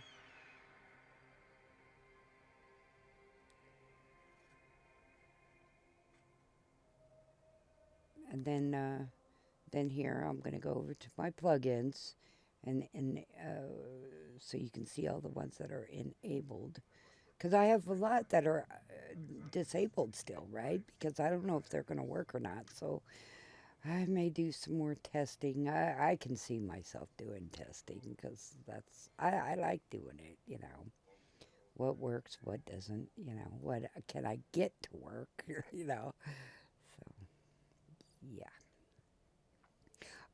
[SPEAKER 1] and then then here I'm going to go over to my plugins, and so you can see all the ones that are enabled. Because I have a lot that are disabled still, right? Because I don't know if they're going to work or not. So I may do some more testing. I can see myself doing testing because I like doing it, you know. What works, what doesn't, you know. What can I get to work, you know. So, yeah.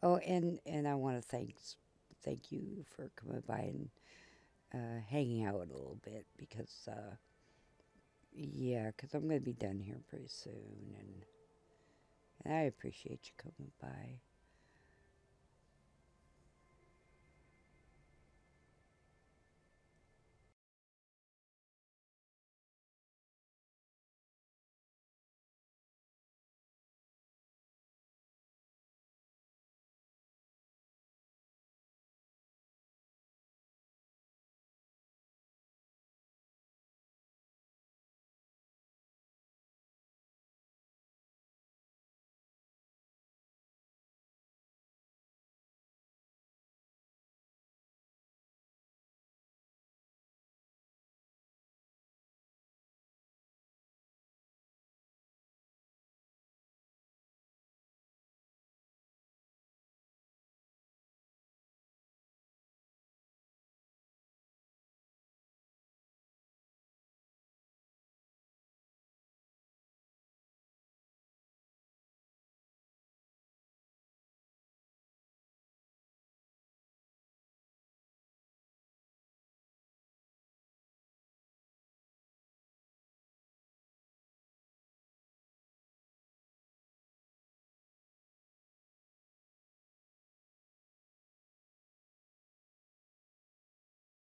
[SPEAKER 1] Oh, and I want to thank you for coming by and hanging out a little bit because, yeah, because I'm going to be done here pretty soon, and I appreciate you coming by.